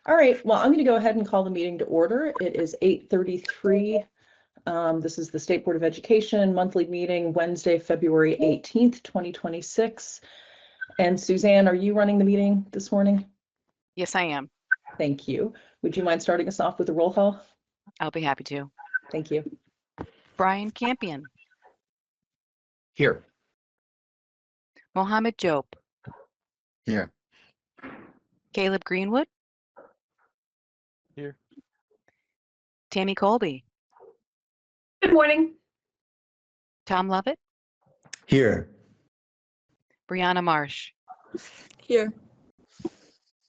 All right, well, I'm going to go ahead and call the meeting to order. It is 8:33. This is the State Board of Education monthly meeting, Wednesday, February 18th, 2026. And Suzanne, are you running the meeting this morning? Yes, I am. Thank you. Would you mind starting us off with a roll call? I'll be happy to. Thank you. Brian Campion. Here. Mohammed Job. Here. Caleb Greenwood. Here. Tammy Colby. Good morning. Tom Lovett. Here. Brianna Marsh. Here.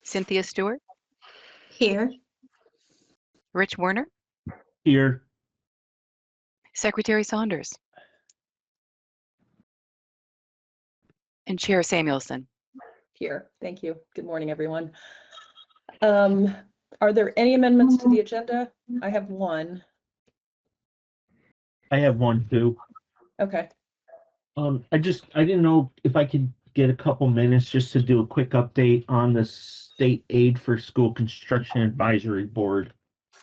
Cynthia Stewart. Here. Rich Werner. Here. Secretary Saunders. And Chair Samuelson. Here. Thank you. Good morning, everyone. Are there any amendments to the agenda? I have one. I have one too. Okay. I didn't know if I could get a couple minutes just to do a quick update on the State Aid for School Construction Advisory Board.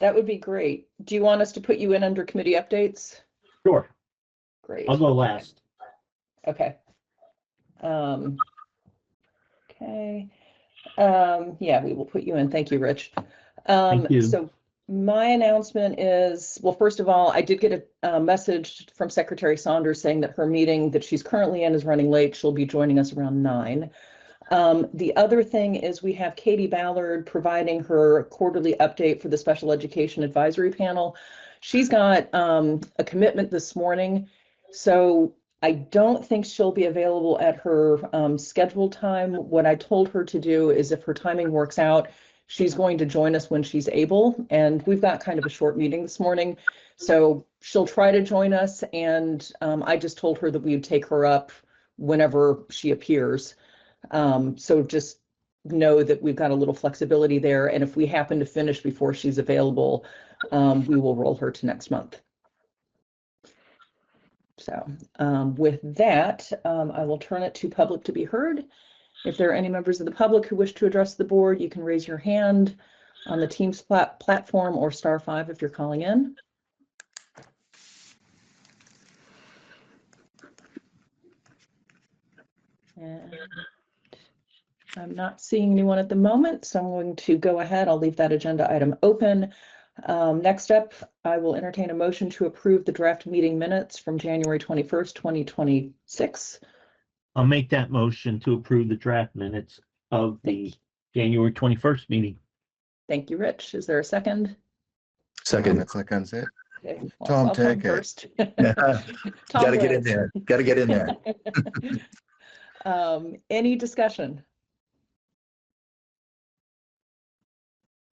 That would be great. Do you want us to put you in under committee updates? Sure. Great. I'll go last. Okay. Okay. Yeah, we will put you in. Thank you, Rich. Thank you. So my announcement is, well, first of all, I did get a message from Secretary Saunders saying that her meeting that she's currently in is running late. She'll be joining us around 9. The other thing is we have Katie Ballard providing her quarterly update for the Special Education Advisory Panel. She's got a commitment this morning, so I don't think she'll be available at her scheduled time. What I told her to do is if her timing works out, she's going to join us when she's able. And we've got kind of a short meeting this morning, so she'll try to join us. And I just told her that we would take her up whenever she appears. So just know that we've got a little flexibility there. And if we happen to finish before she's available, we will roll her to next month. So with that, I will turn it to public to be heard. If there are any members of the public who wish to address the board, you can raise your hand on the Teams platform or *5 if you're calling in. And I'm not seeing anyone at the moment, so I'm going to go ahead. I'll leave that agenda item open. Next up, I will entertain a motion to approve the draft meeting minutes from January 21st, 2026. I'll make that motion to approve the draft minutes of the January 21st meeting. Thank you, Rich. Is there a second? Second. That seconds it. Okay, Tom, I'll take it. first. Gotta get in there. Gotta get in there. Any discussion?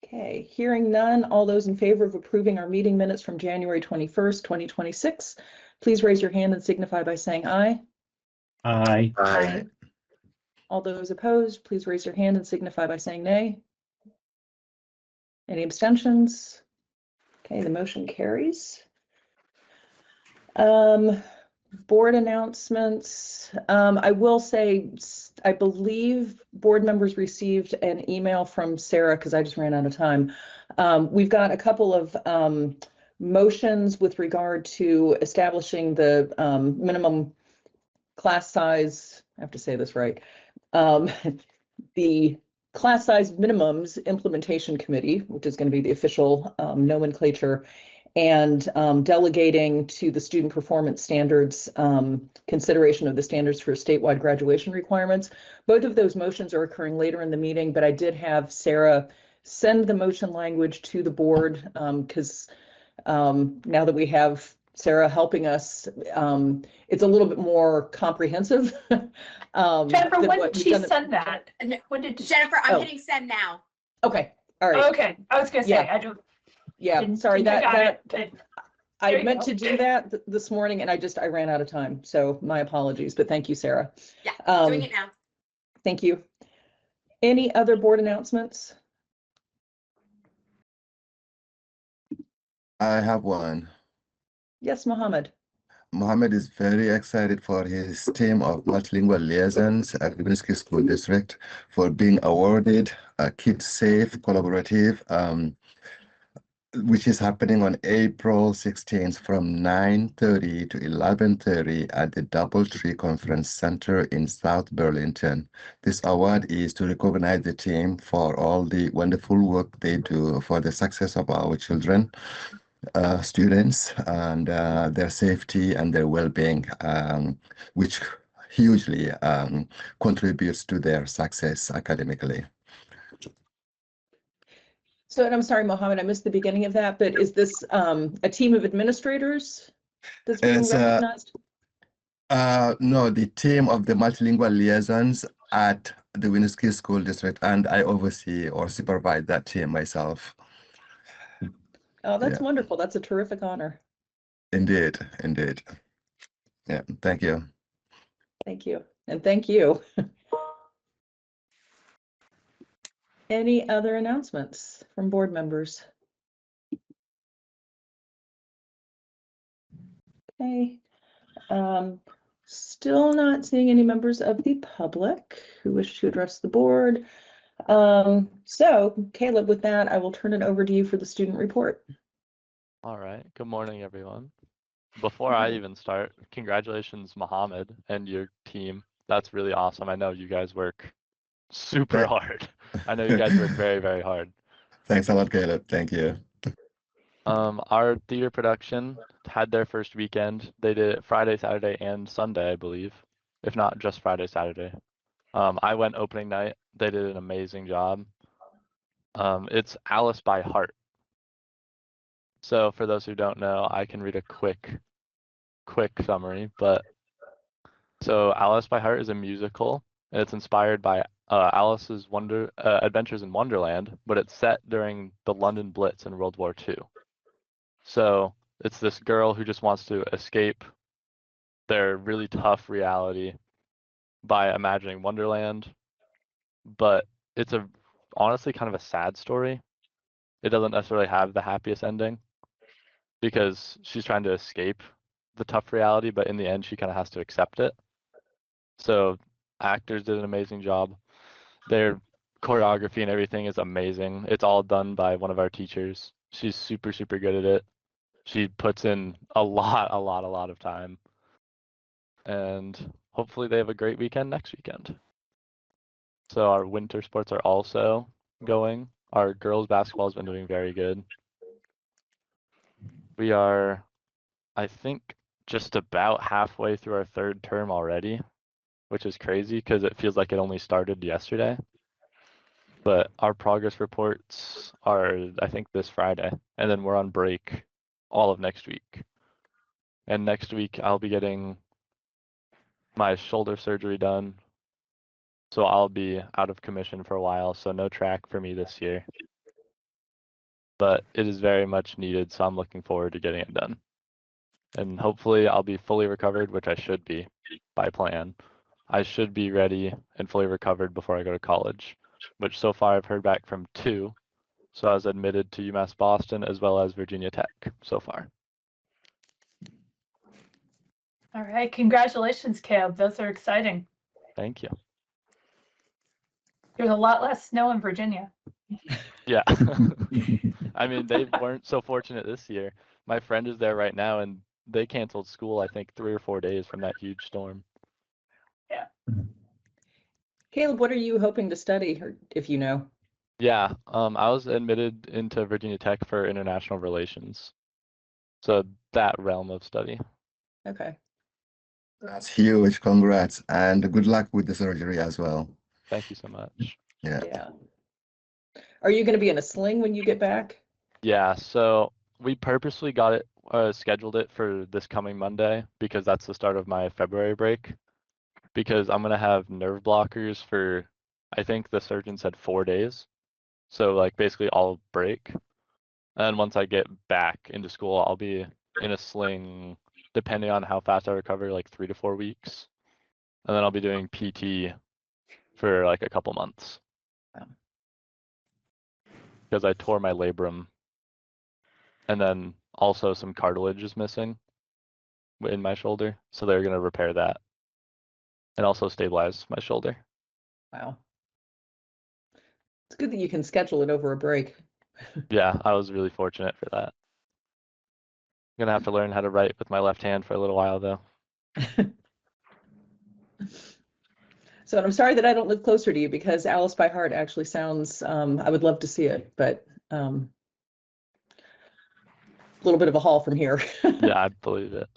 Okay, hearing none, all those in favor of approving our meeting minutes from January 21st, 2026, please raise your hand and signify by saying aye. Aye. Aye. All those opposed, please raise your hand and signify by saying nay. Any abstentions? Okay, the motion carries. Board announcements. I will say, I believe board members received an email from Sarah because I just ran out of time. We've got a couple of motions with regard to establishing the minimum class size. I have to say this right. The class size minimums implementation committee, which is going to be the official nomenclature, and delegating to the student performance standards consideration of the standards for statewide graduation requirements. Both of those motions are occurring later in the meeting, but I did have Sarah send the motion language to the board because now that we have Sarah helping us, it's a little bit more comprehensive. Jennifer, when did she send that? And when did Jennifer, I'm hitting send now. Okay, all right. Okay, I was gonna say, Yeah. I don't. Yeah, sorry, There I you meant go. to do that this morning and I ran out of time. So my apologies, but thank you, Sarah. Yeah, doing it now. Thank you. Any other board announcements? I have one. Yes, Mohammed. Mohammed is very excited for his team of multilingual liaisons at Lewinsky School District for being awarded a Kids Safe Collaborative, which is happening on April 16th from 9:30 to 11:30 at the Doubletree Conference Center in South Burlington. This award is to recognize the team for all the wonderful work they do for the success of our children, students, and their safety and their well-being, which hugely contributes to their success academically. So, and I'm sorry, Mohammed, I missed the beginning of that, but is this a team of administrators that's being It's, recognized? No, the team of the multilingual liaisons at the Lewinsky School District, and I oversee or supervise that team myself. Oh, that's Yeah. wonderful. That's a terrific honor. Indeed, indeed. Yeah, thank you. Thank you. And thank you. Any other announcements from board members? Okay. Still not seeing any members of the public who wish to address the board. So Caleb, with that, I will turn it over to you for the student report. All right. Good morning, everyone. Before I even start, congratulations, Mohammed, and your team. That's really awesome. I know you guys work super hard. I know you guys work very, very hard. Thanks a lot, Caleb. Thank you. Our theater production had their first weekend. They did it Friday, Saturday, and Sunday, I believe, if not just Friday, Saturday. I went opening night. They did an amazing job. It's Alice by Heart. So for those who don't know, I can read a quick summary. But so Alice by Heart is a musical, and it's inspired by Alice's Adventures in Wonderland, but it's set during the London Blitz in World War II. So it's this girl who just wants to escape their really tough reality by imagining Wonderland, but it's honestly kind of a sad story. It doesn't necessarily have the happiest ending because she's trying to escape the tough reality, but in the end she kind of has to accept it. So actors did an amazing job. Their choreography and everything is amazing. It's all done by one of our teachers. She's super, super good at it. She puts in a lot of time. And hopefully they have a great weekend next weekend. So our winter sports are also going. Our girls basketball has been doing very good. We are, I think, just about halfway through our third term already, which is crazy because it feels like it only started yesterday. But our progress reports are, I think, this Friday, and then we're on break all of next week. And next week I'll be getting my shoulder surgery done, so I'll be out of commission for a while, so no track for me this year. But it is very much needed, so I'm looking forward to getting it done. And hopefully I'll be fully recovered, which I should be by plan. I should be ready and fully recovered before I go to college, which so far I've heard back from 2. So I was admitted to UMass Boston as well as Virginia Tech so far. All right, congratulations, Caleb. Those are exciting. Thank you. There's a lot less snow in Virginia. Yeah. I mean, they weren't so fortunate this year. My friend is there right now and they canceled school, I think 3 or 4 days from that huge storm. Yeah. Caleb, what are you hoping to study, or if you know? Yeah, I was admitted into Virginia Tech for international relations. So that realm of study. Okay. That's huge. Congrats and good luck with the surgery as well. Thank you so much. Yeah. Yeah. Are you going to be in a sling when you get back? Yeah, so we purposely got it scheduled it for this coming Monday because that's the start of my February break. Because I'm gonna have nerve blockers for, I think the surgeon said 4 days. So like basically all break. And once I get back into school, I'll be in a sling, depending on how fast I recover, like 3 to 4 weeks. And then I'll be doing PT for like a couple months. Wow. Because I tore my labrum. And then also some cartilage is missing. in my shoulder, so they're gonna repair that and also stabilize my shoulder. Wow. It's good that you can schedule it over a break. Yeah, I was really fortunate for that. I'm gonna have to learn how to write with my left hand for a little while though. So I'm sorry that I don't live closer to you because Alice by Heart actually sounds, I would love to see it, but a little bit of a haul from here. Yeah, I believe it.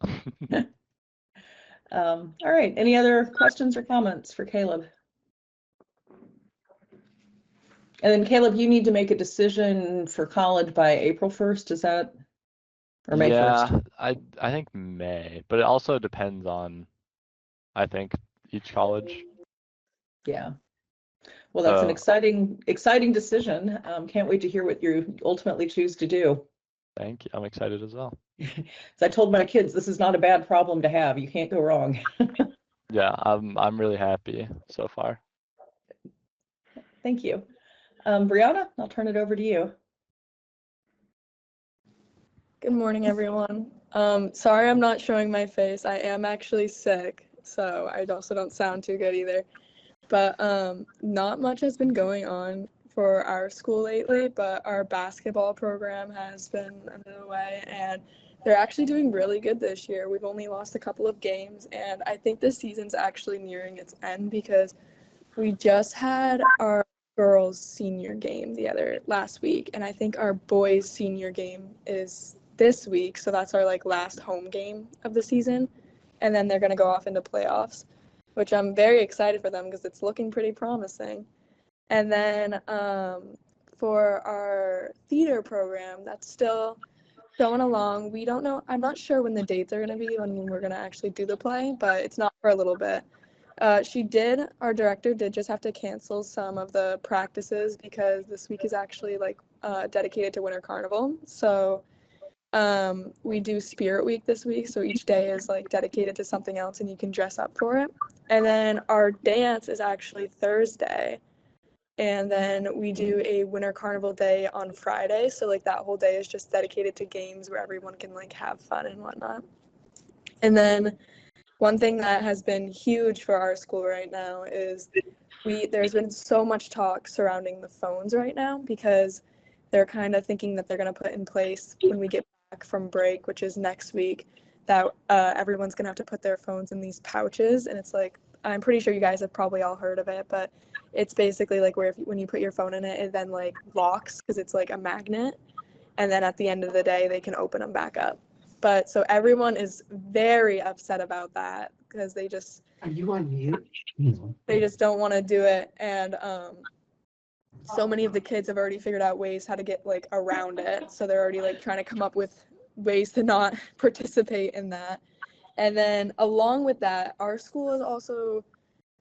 All right, any other questions or comments for Caleb? And then Caleb, you need to make a decision for college by April 1st, is that? Or May 1st? Yeah, I think May, but it also depends on, I think, each college. Yeah. Well, that's an exciting decision. Can't wait to hear what you ultimately choose to do. Thank you. I'm excited as well. So I told my kids, this is not a bad problem to have. You can't go wrong. Yeah, I'm really happy so far. Thank you. Brianna, I'll turn it over to you. Good morning, everyone. Sorry I'm not showing my face. I am actually sick, so I also don't sound too good either. But not much has been going on for our school lately, but our basketball program has been under way, and they're actually doing really good this year. We've only lost a couple of games, and I think this season's actually nearing its end because we just had our girls' senior game last week, and I think our boys' senior game is this week, so that's our last home game of the season, and then they're going to go off into playoffs, which I'm very excited for them because it's looking pretty promising. And then for our theater program, that's still going along. We don't know, I'm not sure when the dates are going to be when we're going to actually do the play, but it's not for a little bit. Our director did just have to cancel some of the practices because this week is actually dedicated to Winter Carnival. So we do Spirit Week this week, so each day is dedicated to something else and you can dress up for it. And then our dance is actually Thursday, and then we do a Winter Carnival day on Friday, so that whole day is just dedicated to games where everyone can have fun and whatnot. And then one thing that has been huge for our school right now is there's been so much talk surrounding the phones right now because they're kind of thinking that they're going to put in place when we get back from break, which is next week, that everyone's going to have to put their phones in these pouches. And it's I'm pretty sure you guys have probably all heard of it, but it's basically where when you put your phone in it, it then locks because it's a magnet. And then at the end of the day, they can open them back up. But so everyone is very upset about that because they just. Are you on mute? They just don't want to do it. And so many of the kids have already figured out ways how to get around it. So they're already trying to come up with ways to not participate in that. And then along with that, our school has also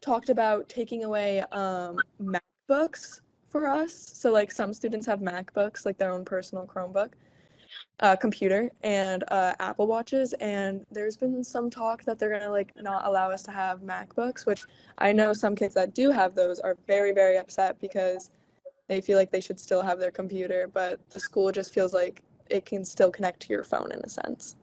talked about taking away MacBooks for us. So some students have MacBooks, their own personal Chromebook computer, and Apple Watches. And there's been some talk that they're gonna not allow us to have MacBooks, which I know some kids that do have those are very, very upset because they feel they should still have their computer, but the school just feels it can still connect to your phone in a sense.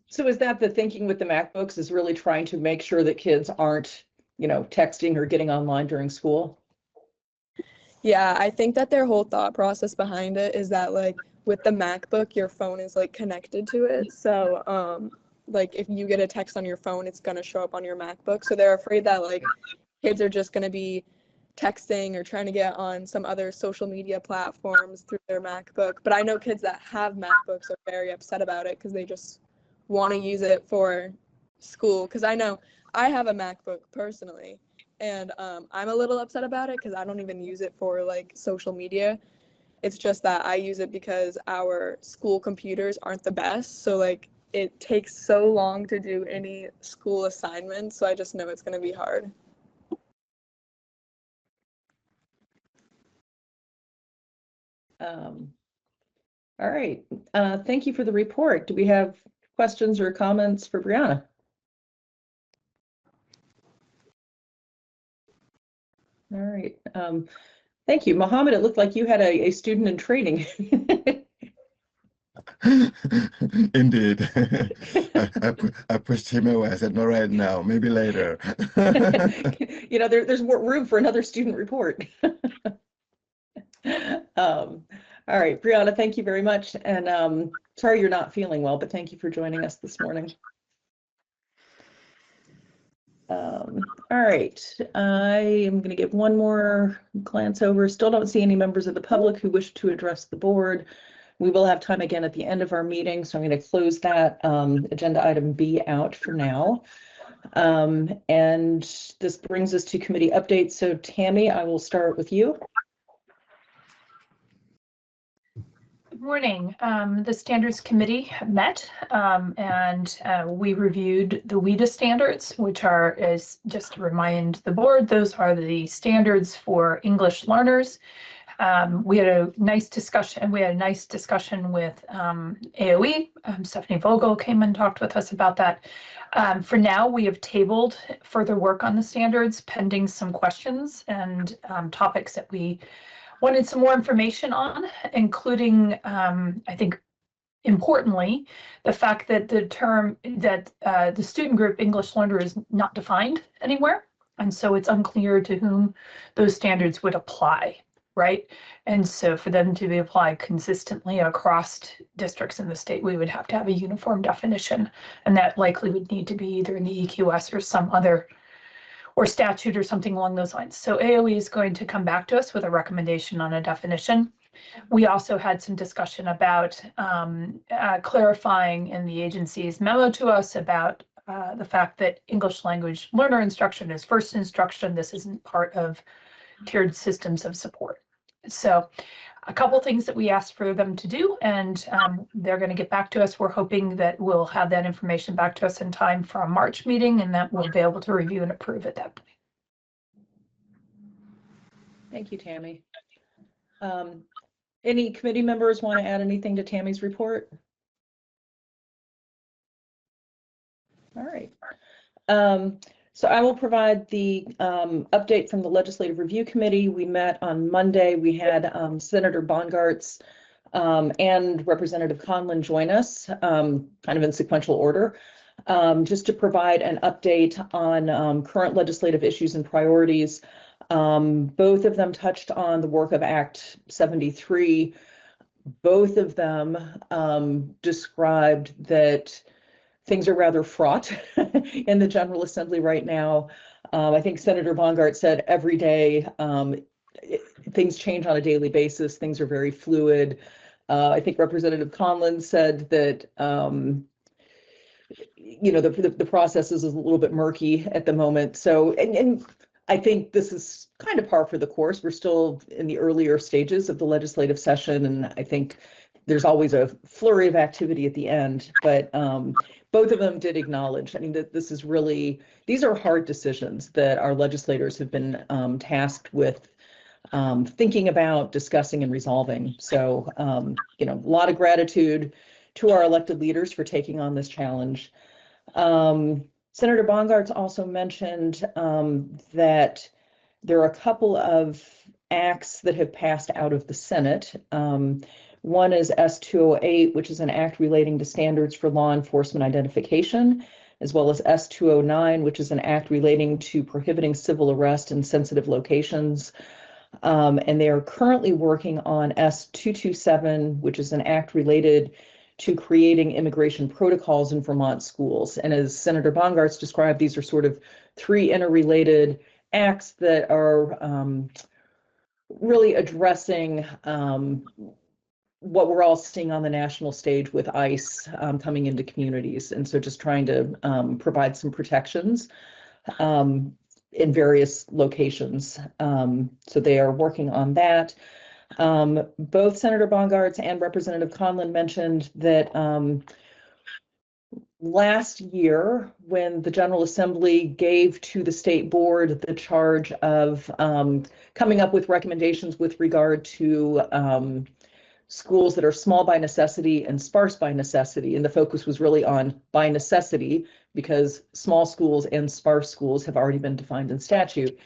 So is that the thinking with the MacBooks, is really trying to make sure that kids aren't, texting or getting online during school? Yeah, I think that their whole thought process behind it is that with the MacBook, your phone is connected to it. So if you get a text on your phone, it's going to show up on your MacBook. So they're afraid that kids are just going to be texting or trying to get on some other social media platforms through their MacBook. But I know kids that have MacBooks are very upset about it because they just want to use it for school. Because I know I have a MacBook personally, and I'm a little upset about it because I don't even use it for social media. It's just that I use it because our school computers aren't the best, so it takes so long to do any school assignments, so I just know it's going to be hard. All right, thank you for the report. Do we have questions or comments for Brianna? All right, thank you. Mohammed, it looked like you had a student in training. Indeed. I pushed him away. I said, "No, right now, maybe later." There's more room for another student report. All right, Brianna, thank you very much. And sorry you're not feeling well, but thank you for joining us this morning. All right, I am going to give one more glance over. Still don't see any members of the public who wish to address the board. We will have time again at the end of our meeting, so I'm going to close that agenda item B out for now. And this brings us to committee updates. So Tammy, I will start with you. Good morning. The Standards Committee met and we reviewed the WIDA standards, which are, as just to remind the board, those are the standards for English learners. We had a nice discussion. We had a nice discussion with AOE. Stephanie Vogel came and talked with us about that. For now, we have tabled further work on the standards pending some questions and topics that we wanted some more information on, including, I think, importantly, the fact that the term that the student group English learner is not defined anywhere. And so it's unclear to whom those standards would apply, right? And so for them to be applied consistently across districts in the state, we would have to have a uniform definition. And that likely would need to be either in the EQS or some other or statute or something along those lines. So AOE is going to come back to us with a recommendation on a definition. We also had some discussion about clarifying in the agency's memo to us about the fact that English language learner instruction is first instruction. This isn't part of tiered systems of support. So a couple things that we asked for them to do, and they're going to get back to us. We're hoping that we'll have that information back to us in time for a March meeting, and that we'll be able to review and approve at that point. Thank you, Tammy. Any committee members want to add anything to Tammy's report? All right. So I will provide the update from the Legislative Review Committee. We met on Monday. We had Senator Bongartz and Representative Conlon join us, kind of in sequential order, just to provide an update on current legislative issues and priorities. Both of them touched on the work of Act 73. Both of them described that things are rather fraught in the General Assembly right now. I think Senator Bongart said every day things change on a daily basis. Things are very fluid. I think Representative Conlon said that the process is a little bit murky at the moment. So, and I think this is kind of par for the course. We're still in the earlier stages of the legislative session, and I think there's always a flurry of activity at the end, but both of them did acknowledge, I mean, that this is really, these are hard decisions that our legislators have been tasked with thinking about, discussing, and resolving. So, a lot of gratitude to our elected leaders for taking on this challenge. Senator Bongartz also mentioned that there are a couple of acts that have passed out of the Senate. One is S-208, which is an act relating to standards for law enforcement identification, as well as S-209, which is an act relating to prohibiting civil arrest in sensitive locations. And they are currently working on S-227, which is an act related to creating immigration protocols in Vermont schools. And as Senator Bongartz described, these are sort of three interrelated acts that are really addressing what we're all seeing on the national stage with ICE coming into communities. And so just trying to provide some protections in various locations. So they are working on that. Both Senator Bongartz and Representative Conlon mentioned that last year, when the General Assembly gave to the state board the charge of coming up with recommendations with regard to schools that are small by necessity and sparse by necessity, and the focus was really on by necessity because small schools and sparse schools have already been defined in statute.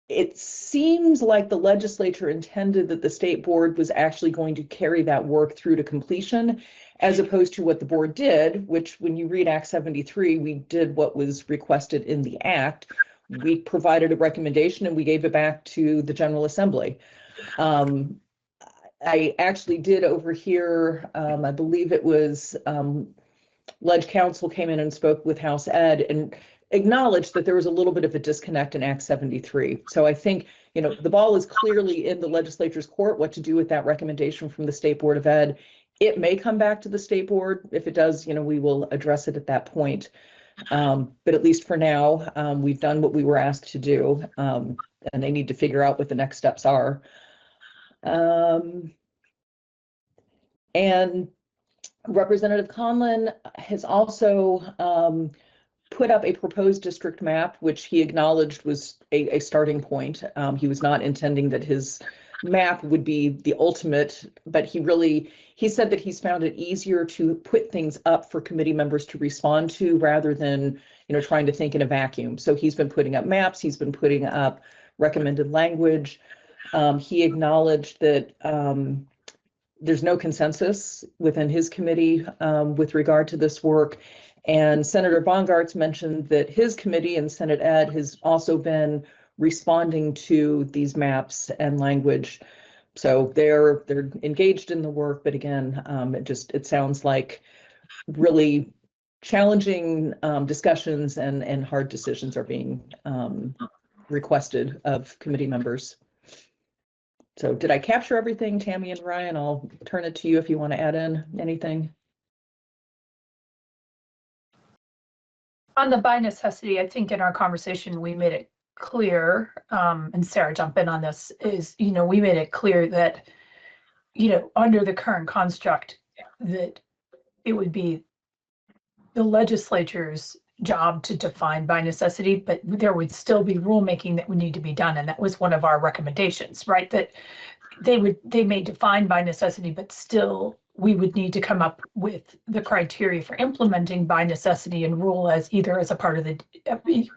it seems like the legislature intended that the state board was actually going to carry that work through to completion, as opposed to what the board did, which when you read Act 73, we did what was requested in the act. We provided a recommendation and we gave it back to the General Assembly. I actually did overhear, I believe it was Ledge Council came in and spoke with House Ed and acknowledged that there was a little bit of a disconnect in Act 73. So I think, you know, the ball is clearly in the legislature's court what to do with that recommendation from the State Board of Ed. It may come back to the state board. If it does, you know, we will address it at that point. But at least for now, we've done what we were asked to do, and they need to figure out what the next steps are. And Representative Conlon has also put up a proposed district map, which he acknowledged was a starting point. He was not intending that his map would be the ultimate, but he said that he's found it easier to put things up for committee members to respond to rather than, you know, trying to think in a vacuum. So he's been putting up maps, he's been putting up recommended language. He acknowledged that there's no consensus within his committee with regard to this work. And Senator Bongartz mentioned that his committee and Senate Ed has also been responding to these maps and language. So they're engaged in the work, but again, it sounds like really challenging discussions and hard decisions are being requested of committee members. So did I capture everything, Tammy and Ryan? I'll turn it to you if you want to add in anything. On the by necessity, I think in our conversation, we made it clear, and Sarah, jump in on this, is, you know, we made it clear that, you know, under the current construct, that it would be the legislature's job to define by necessity, but there would still be rulemaking that would need to be done. And that was one of our recommendations, right? That they may define by necessity, but still we would need to come up with the criteria for implementing by necessity and rule as either as a part of the,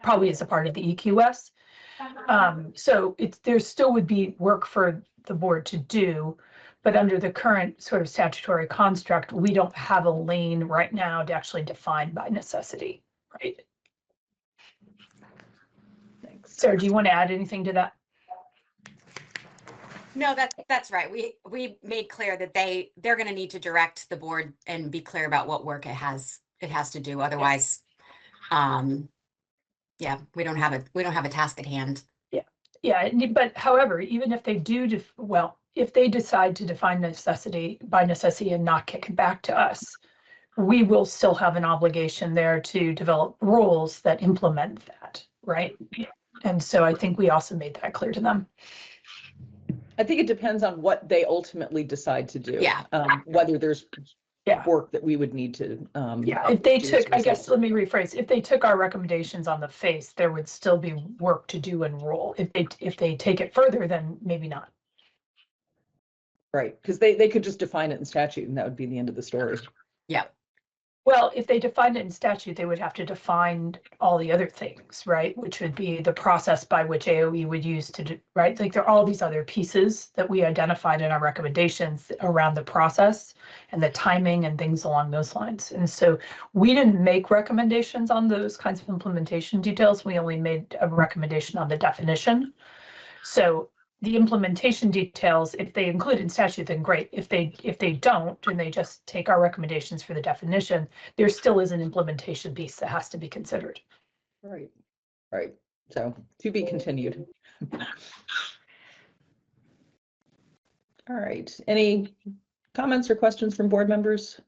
probably as a part of the EQS. So there still would be work for the board to do, but under the current sort of statutory construct, we don't have a lane right now to actually define by necessity, right? Thanks. Sarah, do you want to add anything to that? No, that's right. We made clear that they're going to need to direct the board and be clear about what work it has to do. Otherwise, yeah, we don't have a task at hand. Yeah, but however, even if they do, if they decide to define necessity by necessity and not kick it back to us, we will still have an obligation there to develop rules that implement that, right? And so I think we also made that clear to them. I think it depends on what they ultimately decide to do. Yeah. Whether there's work that we would need to. Yeah, if they took, I guess, let me rephrase, if they took our recommendations on the face, there would still be work to do and rule. If they take it further, then maybe not. Right, because they could just define it in statute and that would be the end of the story. Yeah. Well, if they defined it in statute, they would have to define all the other things, right? Which would be the process by which AOE would use to do, right? Like there are all these other pieces that we identified in our recommendations around the process and the timing and things along those lines. And so we didn't make recommendations on those kinds of implementation details. We only made a recommendation on the definition. So the implementation details, if they include in statute, then great. If they don't, and they just take our recommendations for the definition, there still is an implementation piece that has to be considered. Right. So to be continued. All right. Any comments or questions from board members?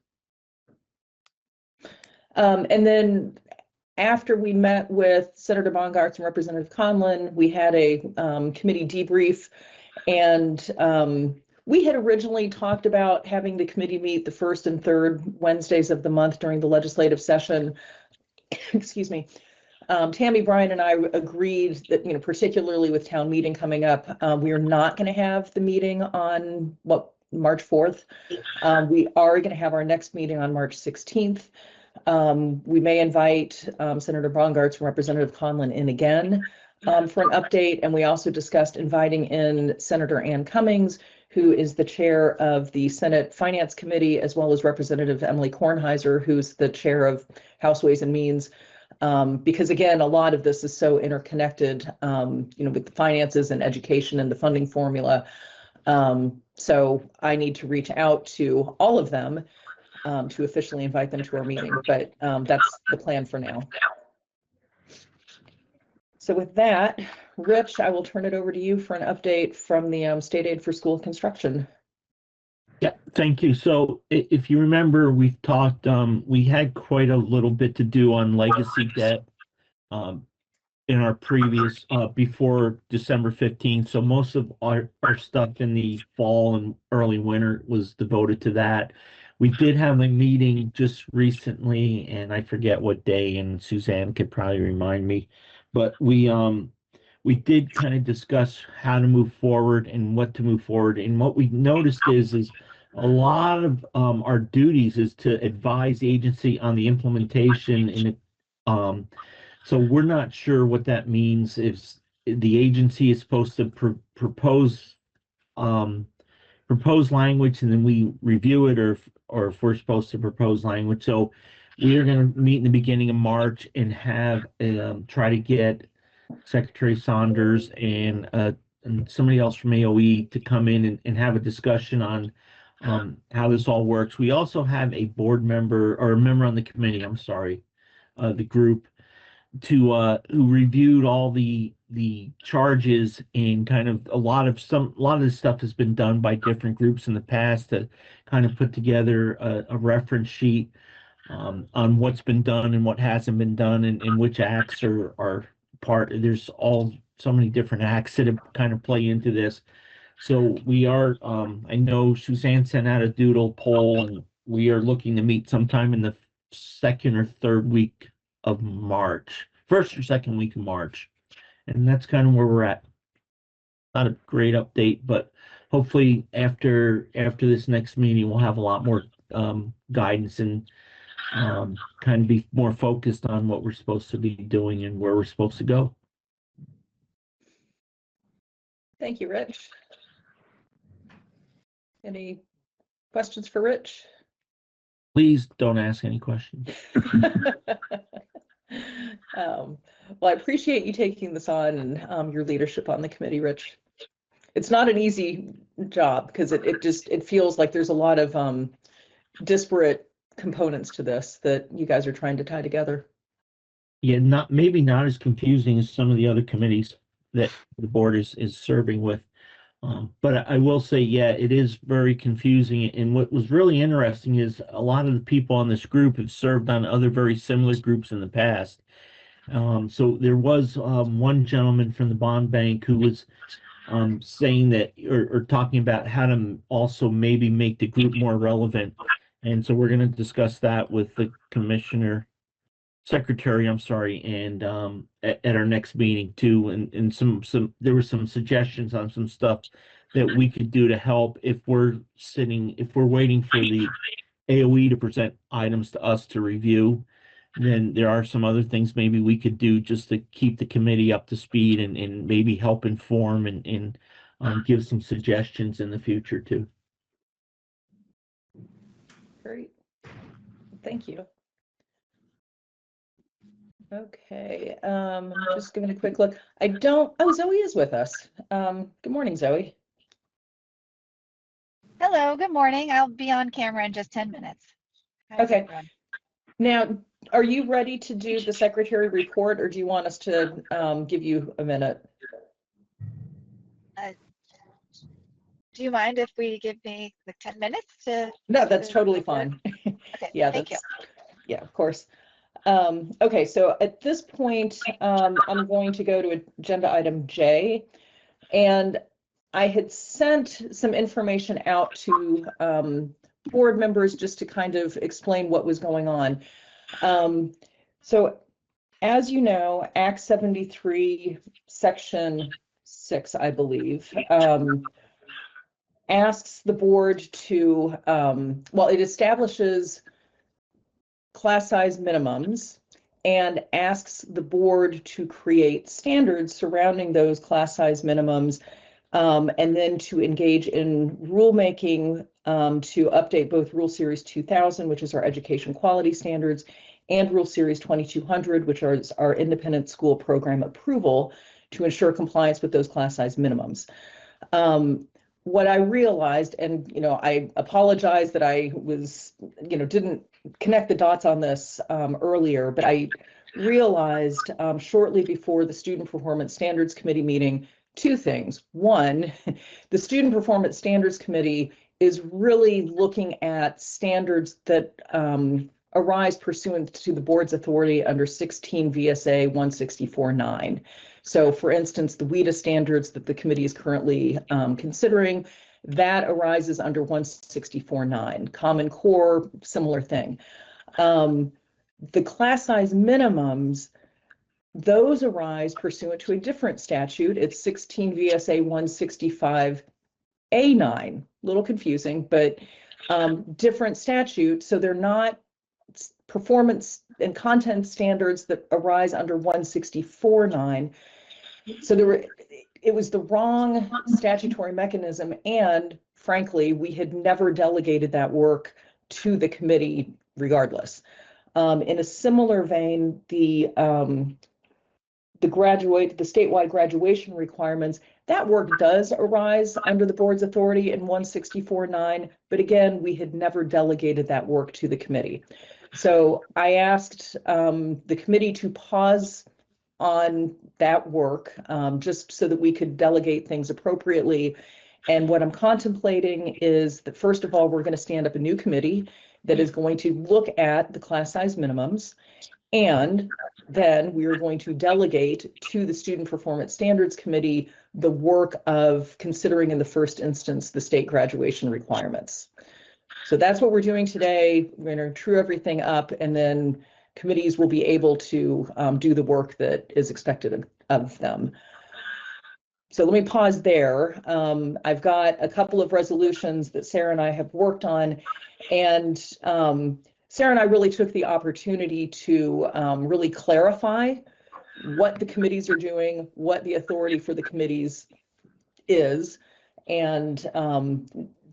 And then after we met with Senator Bongartz and Representative Conlon, we had a committee debrief, and we had originally talked about having the committee meet the first and third Wednesdays of the month during the legislative session. Excuse me. Tammy, Brian, and I agreed that, you know, particularly with town meeting coming up, we are not going to have the meeting on March 4th. We are going to have our next meeting on March 16th. We may invite Senator Bongartz and Representative Conlon in again. for an update. And we also discussed inviting in Senator Ann Cummings, who is the chair of the Senate Finance Committee, as well as Representative Emily Kornheiser, who's the chair of House Ways and Means. Because again, a lot of this is so interconnected, with the finances and education and the funding formula. So I need to reach out to all of them to officially invite them to our meeting, but that's the plan for now. So with that, Rich, I will turn it over to you for an update from the state aid for school construction. Yeah, thank you. So if you remember, we've talked, we had quite a little bit to do on legacy debt in our previous, before December 15th. So most of our stuff in the fall and early winter was devoted to that. We did have a meeting just recently, and I forget what day, and Suzanne could probably remind me, but we did kind of discuss how to move forward and what to move forward. And what we noticed is a lot of our duties is to advise the agency on the implementation. And so we're not sure what that means. If the agency is supposed to propose language and then we review it, or if we're supposed to propose language. So we are going to meet in the beginning of March and have try to get Secretary Saunders and somebody else from AOE to come in and have a discussion on how this all works. We also have a board member, or a member on the committee, I'm sorry, the group, to who reviewed all the charges, and kind of a lot of this stuff has been done by different groups in the past to kind of put together a reference sheet on what's been done and what hasn't been done, and which acts are part. There's so many different acts that kind of play into this. So we are, I know Suzanne sent out a doodle poll, and we are looking to meet sometime in the second or third week of March, first or second week of March. And that's kind of where we're at. Not a great update, but hopefully after this next meeting, we'll have a lot more guidance and kind of be more focused on what we're supposed to be doing and where we're supposed to go. Thank you, Rich. Any questions for Rich? Please don't ask any questions. Well, I appreciate you taking this on and your leadership on the committee, Rich. It's not an easy job because it feels like there's a lot of disparate components to this that you guys are trying to tie together. Yeah, maybe not as confusing as some of the other committees that the board is serving with. But I will say, yeah, it is very confusing. And what was really interesting is a lot of the people on this group have served on other very similar groups in the past. So there was one gentleman from the bond bank who was saying that, or talking about how to also maybe make the group more relevant. And so we're going to discuss that with the secretary, I'm sorry, and at our next meeting too. And there were some suggestions on some stuff that we could do to help if we're waiting for the AOE to present items to us to review. Then there are some other things maybe we could do just to keep the committee up to speed and maybe help inform and give some suggestions in the future too. Great. Thank you. Okay, just giving a quick look. Zoe is with us. Good morning, Zoe. Hello, good morning. I'll be on camera in just 10 minutes. How's Okay. everyone? Now, are you ready to do the secretary report, or do you want us to give you a minute? Do you mind if we give me like 10 minutes to? No, that's totally fine. Okay, Yeah, thank you. Yeah, of course. Okay, so at this point, I'm going to go to agenda item J, and I had sent some information out to board members just to kind of explain what was going on. So as you know, Act 73, Section 6, I believe, asks the board to, well, it establishes class size minimums, and asks the board to create standards surrounding those class size minimums, and then to engage in rulemaking to update both Rule Series 2000, which is our education quality standards, and Rule Series 2200, which are our independent school program approval, to ensure compliance with those class size minimums. What I realized, and I apologize that I was, didn't connect the dots on this earlier, but I realized shortly before the Student Performance Standards Committee meeting, two things. One, the Student Performance Standards Committee is really looking at standards that arise pursuant to the board's authority under 16 VSA 164.9. So for instance, the WIDA standards that the committee is currently considering, that arises under 164.9. Common Core, similar thing. The class size minimums, those arise pursuant to a different statute. It's 16 VSA 165A9. A little confusing, but different statute. So they're not performance and content standards that arise under 164.9. So it was the wrong statutory mechanism, and frankly, we had never delegated that work to the committee regardless. In a similar vein, the statewide graduation requirements, that work does arise under the board's authority in 164.9, but again, we had never delegated that work to the committee. So I asked the committee to pause on that work just so that we could delegate things appropriately. And what I'm contemplating is that, first of all, we're going to stand up a new committee that is going to look at the class size minimums, and then we are going to delegate to the Student Performance Standards Committee the work of considering in the first instance the state graduation requirements. So that's what we're doing today. We're going to true everything up, and then committees will be able to do the work that is expected of them. So let me pause there. I've got a couple of resolutions that Sarah and I have worked on, and Sarah and I really took the opportunity to really clarify what the committees are doing, what the authority for the committees is, and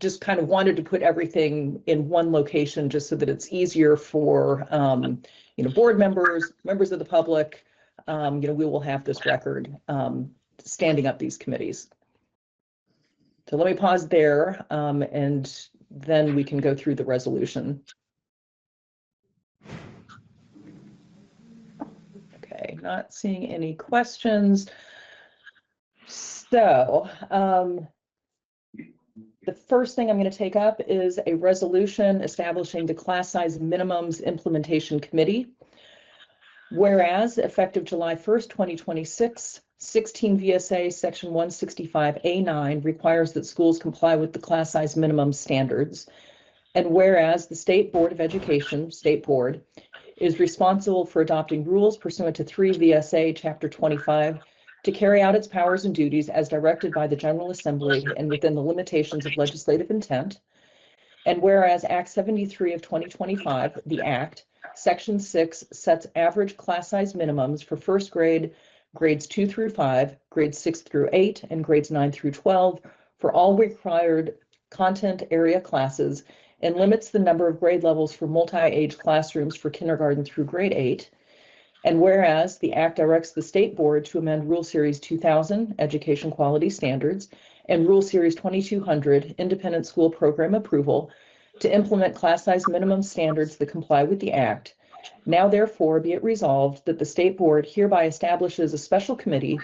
just kind of wanted to put everything in one location just so that it's easier for board members, members of the public. We will have this record standing up these committees. So let me pause there, and then we can go through the resolution. Okay, not seeing any questions. So the first thing I'm going to take up is a resolution establishing the class size minimums implementation committee. Whereas effective July 1st, 2026, 16 VSA section 165A9 requires that schools comply with the class size minimum standards. And whereas the State Board of Education, State Board, is responsible for adopting rules pursuant to 3 VSA Chapter 25 to carry out its powers and duties as directed by the General Assembly and within the limitations of legislative intent. And whereas Act 73 of 2025, the Act, Section 6, sets average class size minimums for first grade, grades 2 through 5, grades 6 through 8, and grades 9 through 12 for all required content area classes, and limits the number of grade levels for multi-age classrooms for kindergarten through grade 8. And whereas the Act directs the State Board to amend Rule Series 2000, Education Quality Standards, and Rule Series 2200, Independent School Program Approval, to implement class size minimum standards that comply with the Act. Now therefore be it resolved that the State Board hereby establishes a special committee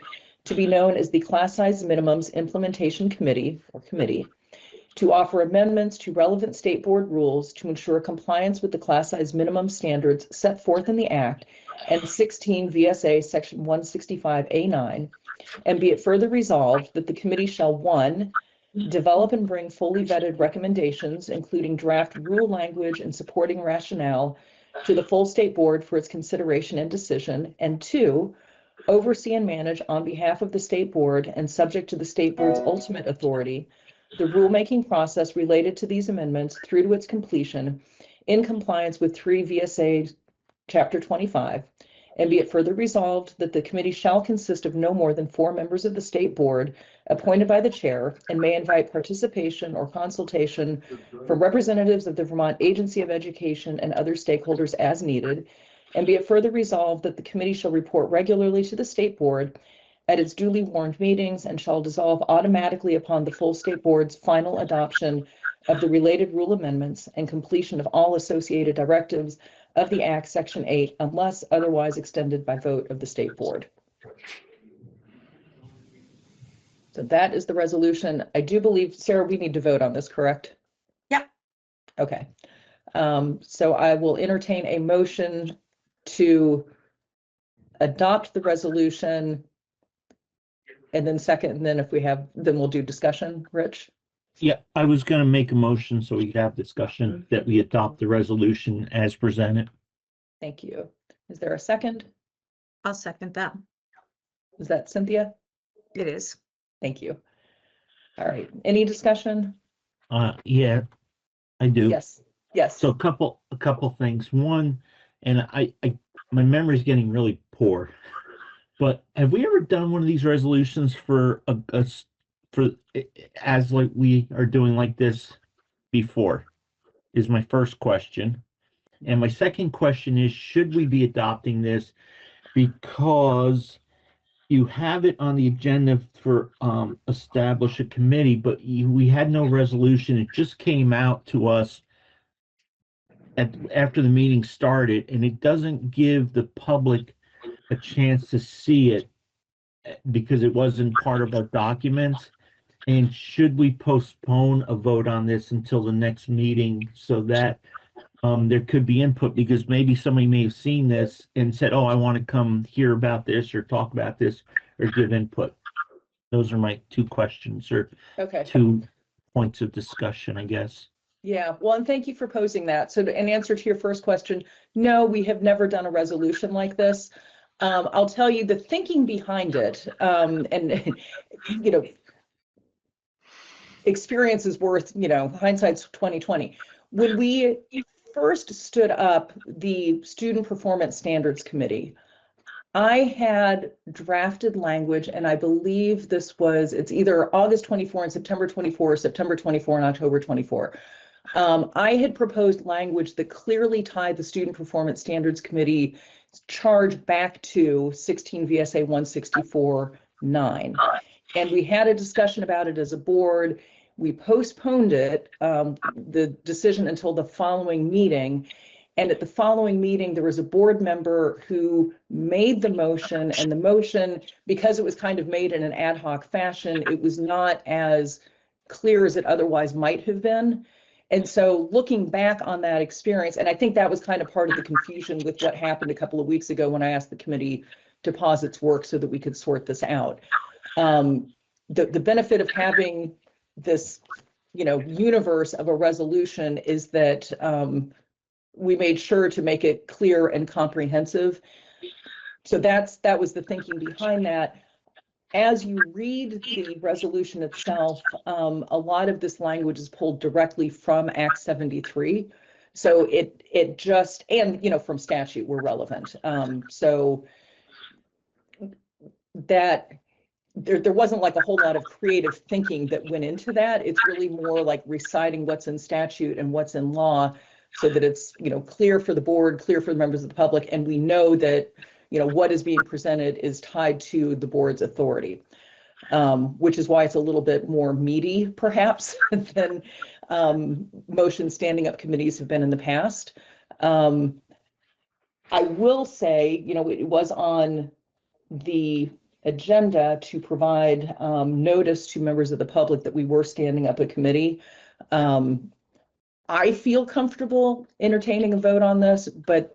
to be known as the Class Size Minimums Implementation Committee, or Committee, to offer amendments to relevant State Board rules to ensure compliance with the class size minimum standards set forth in the Act and 16 VSA Section 165A9, and be it further resolved that the committee shall, 1, develop and bring fully vetted recommendations, including draft rule language and supporting rationale, to the full State Board for its consideration and decision, and 2, oversee and manage on behalf of the State Board and subject to the State Board's ultimate authority, the rulemaking process related to these amendments through to its completion in compliance with 3 VSA Chapter 25, And be it further resolved that the committee shall consist of no more than 4 members of the state board appointed by the chair and may invite participation or consultation from representatives of the Vermont Agency of Education and other stakeholders as needed. And be it further resolved that the committee shall report regularly to the state board at its duly warned meetings and shall dissolve automatically upon the full state board's final adoption of the related rule amendments and completion of all associated directives of the Act Section 8 unless otherwise extended by vote of the state board. So that is the resolution. I do believe, Sarah, we need to vote on this, correct? Yep. Okay. So I will entertain a motion to adopt the resolution and then second, and then if we have, then we'll do discussion. Rich? Yeah, I was going to make a motion so we could have discussion that we adopt the resolution as presented. Thank you. Is there a second? I'll second that. Is that Cynthia? It is. Thank you. All right. Any discussion? Yeah, I do. Yes. Yes. So a couple things. One, and my memory is getting really poor, but have we ever done one of these resolutions for as like we are doing like this before? Is my first question. And my second question is, should we be adopting this because you have it on the agenda for establish a committee, but we had no resolution. It just came out to us after the meeting started, and it doesn't give the public a chance to see it because it wasn't part of our documents. And should we postpone a vote on this until the next meeting so that there could be input, because maybe somebody may have seen this and said, oh, I want to come hear about this or talk about this or give input. Those are my two questions or Okay. 2 points of discussion, I guess. Yeah, well, and thank you for posing that. So in answer to your first question, no, we have never done a resolution like this. I'll tell you the thinking behind it, and you know, experience is worth, hindsight's 2020. When we first stood up the Student Performance Standards Committee, I had drafted language, and I believe it's either August 24 and September 24, or September 24 and October 24. I had proposed language that clearly tied the Student Performance Standards Committee charge back to 16 VSA 164-9. And we had a discussion about it as a board. We postponed it, the decision, until the following meeting. And at the following meeting, there was a board member who made the motion, and the motion, because it was kind of made in an ad hoc fashion, it was not as clear as it otherwise might have been. And so looking back on that experience, and I think that was kind of part of the confusion with what happened a couple of weeks ago when I asked the committee to pause its work so that we could sort this out. The benefit of having this, universe of a resolution is that we made sure to make it clear and comprehensive. So that was the thinking behind that. As you read the resolution itself, a lot of this language is pulled directly from Act 73. So it just, and from statute, we're relevant. So that there wasn't like a whole lot of creative thinking that went into that. It's really more like reciting what's in statute and what's in law, so that it's clear for the board, clear for the members of the public, and we know that what is being presented is tied to the board's authority, which is why it's a little bit more meaty, perhaps, than motion standing up committees have been in the past. I will say, it was on the agenda to provide notice to members of the public that we were standing up a committee. I feel comfortable entertaining a vote on this, but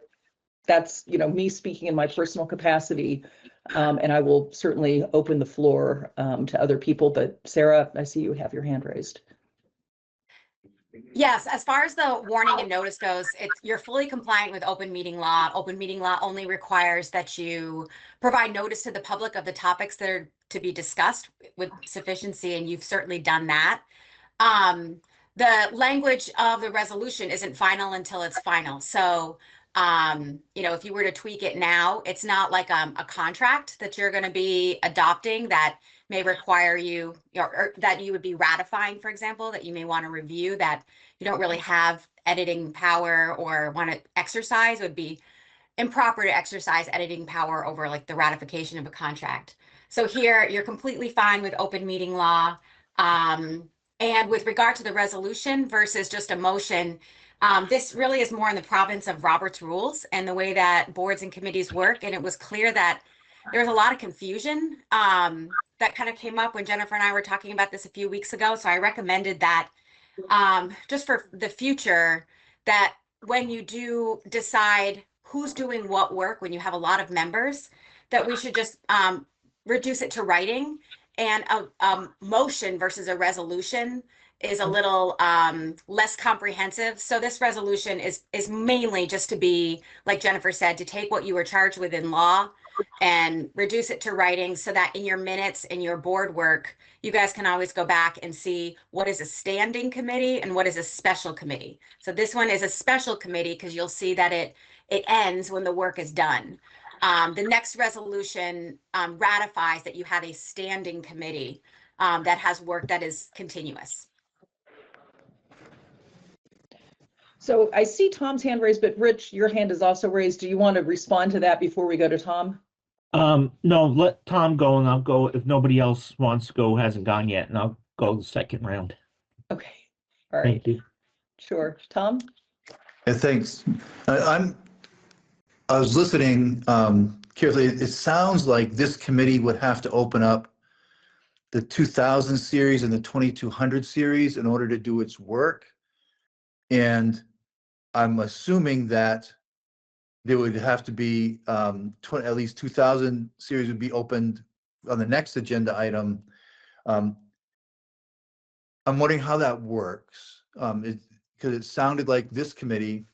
that's, me speaking in my personal capacity, and I will certainly open the floor to other people. But Sarah, I see you have your hand raised. Yes, as far as the warning and notice goes, you're fully compliant with open meeting law. Open meeting law only requires that you provide notice to the public of the topics that are to be discussed with sufficiency, and you've certainly done that. The language of the resolution isn't final until it's final. So If you were to tweak it now, it's not like a contract that you're going to be adopting that may require you, or that you would be ratifying, for example, that you may want to review, that you don't really have editing power or want to exercise. It would be improper to exercise editing power over like the ratification of a contract. So here you're completely fine with open meeting law. And with regard to the resolution versus just a motion, this really is more in the province of Robert's rules and the way that boards and committees work. And it was clear that there was a lot of confusion that kind of came up when Jennifer and I were talking about this a few weeks ago. So I recommended that just for the future, that when you do decide who's doing what work, when you have a lot of members, that we should just reduce it to writing. And a motion versus a resolution is a little less comprehensive. So this resolution is mainly just to be, like Jennifer said, to take what you were charged with in law and reduce it to writing, so that in your minutes and your board work, you guys can always go back and see what is a standing committee and what is a special committee. So this one is a special committee because you'll see that it ends when the work is done. The next resolution ratifies that you have a standing committee that has work that is continuous. So I see Tom's hand raised, but Rich, your hand is also raised. Do you want to respond to that before we go to Tom? No, let Tom go, and I'll go if nobody else wants to go, hasn't gone yet, and I'll go the second round. Okay. All right. Thank you. Sure. Tom? Yeah, thanks. I was listening carefully. It sounds like this committee would have to open up the 2000 series and the 2200 series in order to do its work. And I'm assuming that there would have to be at least 2000 series would be opened on the next agenda item. I'm wondering how that works, because it sounded like this committee,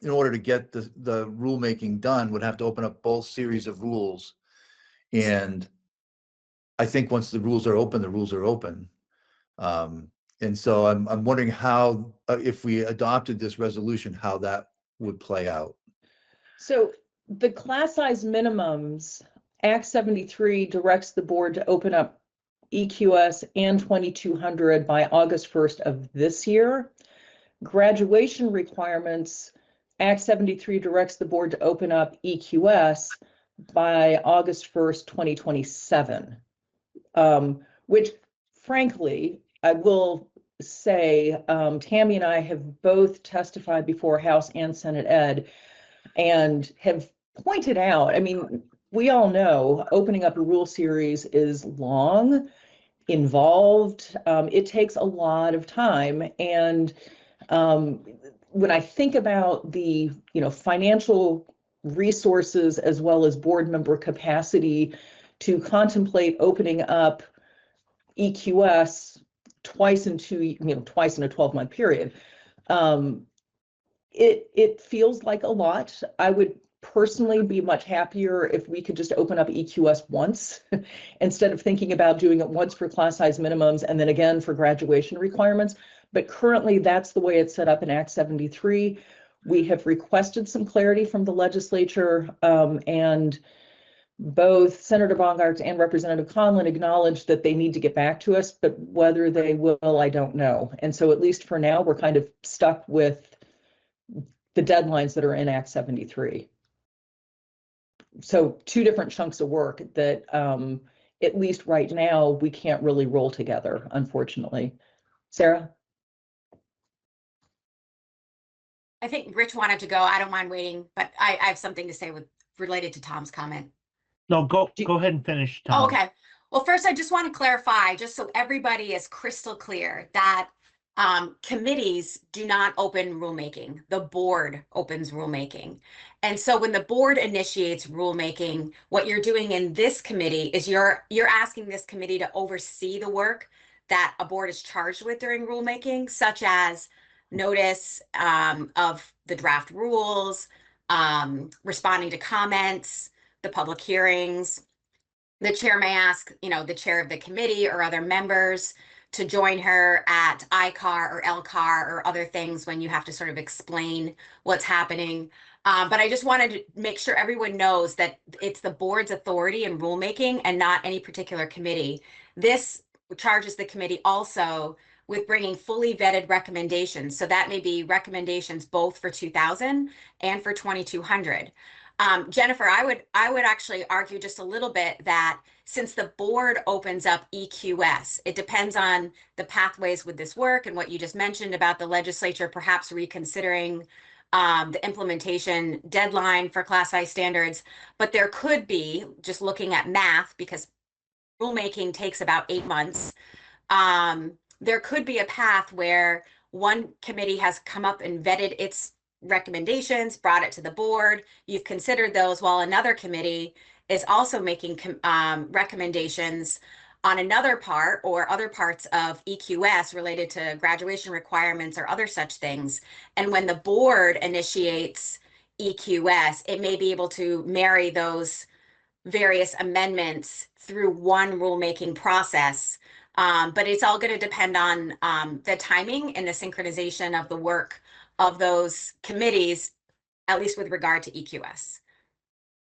in order to get the rulemaking done, would have to open up both series of rules. And I think once the rules are open, the rules are open. And so I'm wondering how, if we adopted this resolution, how that would play out. So the class size minimums, Act 73 directs the board to open up EQS and 2200 by August 1st of this year. Graduation requirements, Act 73 directs the board to open up EQS by August 1st, 2027. Which frankly, I will say, Tammy and I have both testified before House and Senate Ed and have pointed out, I mean, we all know opening up a rule series is long, involved. It takes a lot of time. And when I think about the, financial resources as well as board member capacity to contemplate opening up EQS twice in a 12-month period, it feels like a lot. I would personally be much happier if we could just open up EQS once instead of thinking about doing it once for class size minimums and then again for graduation requirements. But currently that's the way it's set up in Act 73. We have requested some clarity from the legislature, and both Senator Bongartz and Representative Conlon acknowledged that they need to get back to us, but whether they will, I don't know. And so at least for now, we're kind of stuck with the deadlines that are in Act 73. So two different chunks of work that at least right now, we can't really roll together, unfortunately. Sarah? I think Rich wanted to go. I don't mind waiting, but I have something to say related to Tom's comment. No, go ahead and finish, Tom. Oh, okay. Well, first, I just want to clarify, just so everybody is crystal clear, that committees do not open rulemaking. The board opens rulemaking. And so when the board initiates rulemaking, what you're doing in this committee is you're asking this committee to oversee the work that a board is charged with during rulemaking, such as notice of the draft rules, responding to comments, the public hearings. The chair may ask, the chair of the committee or other members to join her at ICAR or LCAR or other things when you have to sort of explain what's happening. But I just wanted to make sure everyone knows that it's the board's authority in rulemaking and not any particular committee. This charges the committee also with bringing fully vetted recommendations. So that may be recommendations both for 2000 and for 2200. Jennifer, I would actually argue just a little bit that since the board opens up EQS, it depends on the pathways with this work and what you just mentioned about the legislature perhaps reconsidering the implementation deadline for class size standards. But there could be, just looking at math, because rulemaking takes about 8 months, there could be a path where one committee has come up and vetted its recommendations, brought it to the board, you've considered those, while another committee is also making recommendations on another part or other parts of EQS related to graduation requirements or other such things. And when the board initiates EQS, it may be able to marry those various amendments through one rulemaking process. But it's all going to depend on the timing and the synchronization of the work of those committees, at least with regard to EQS.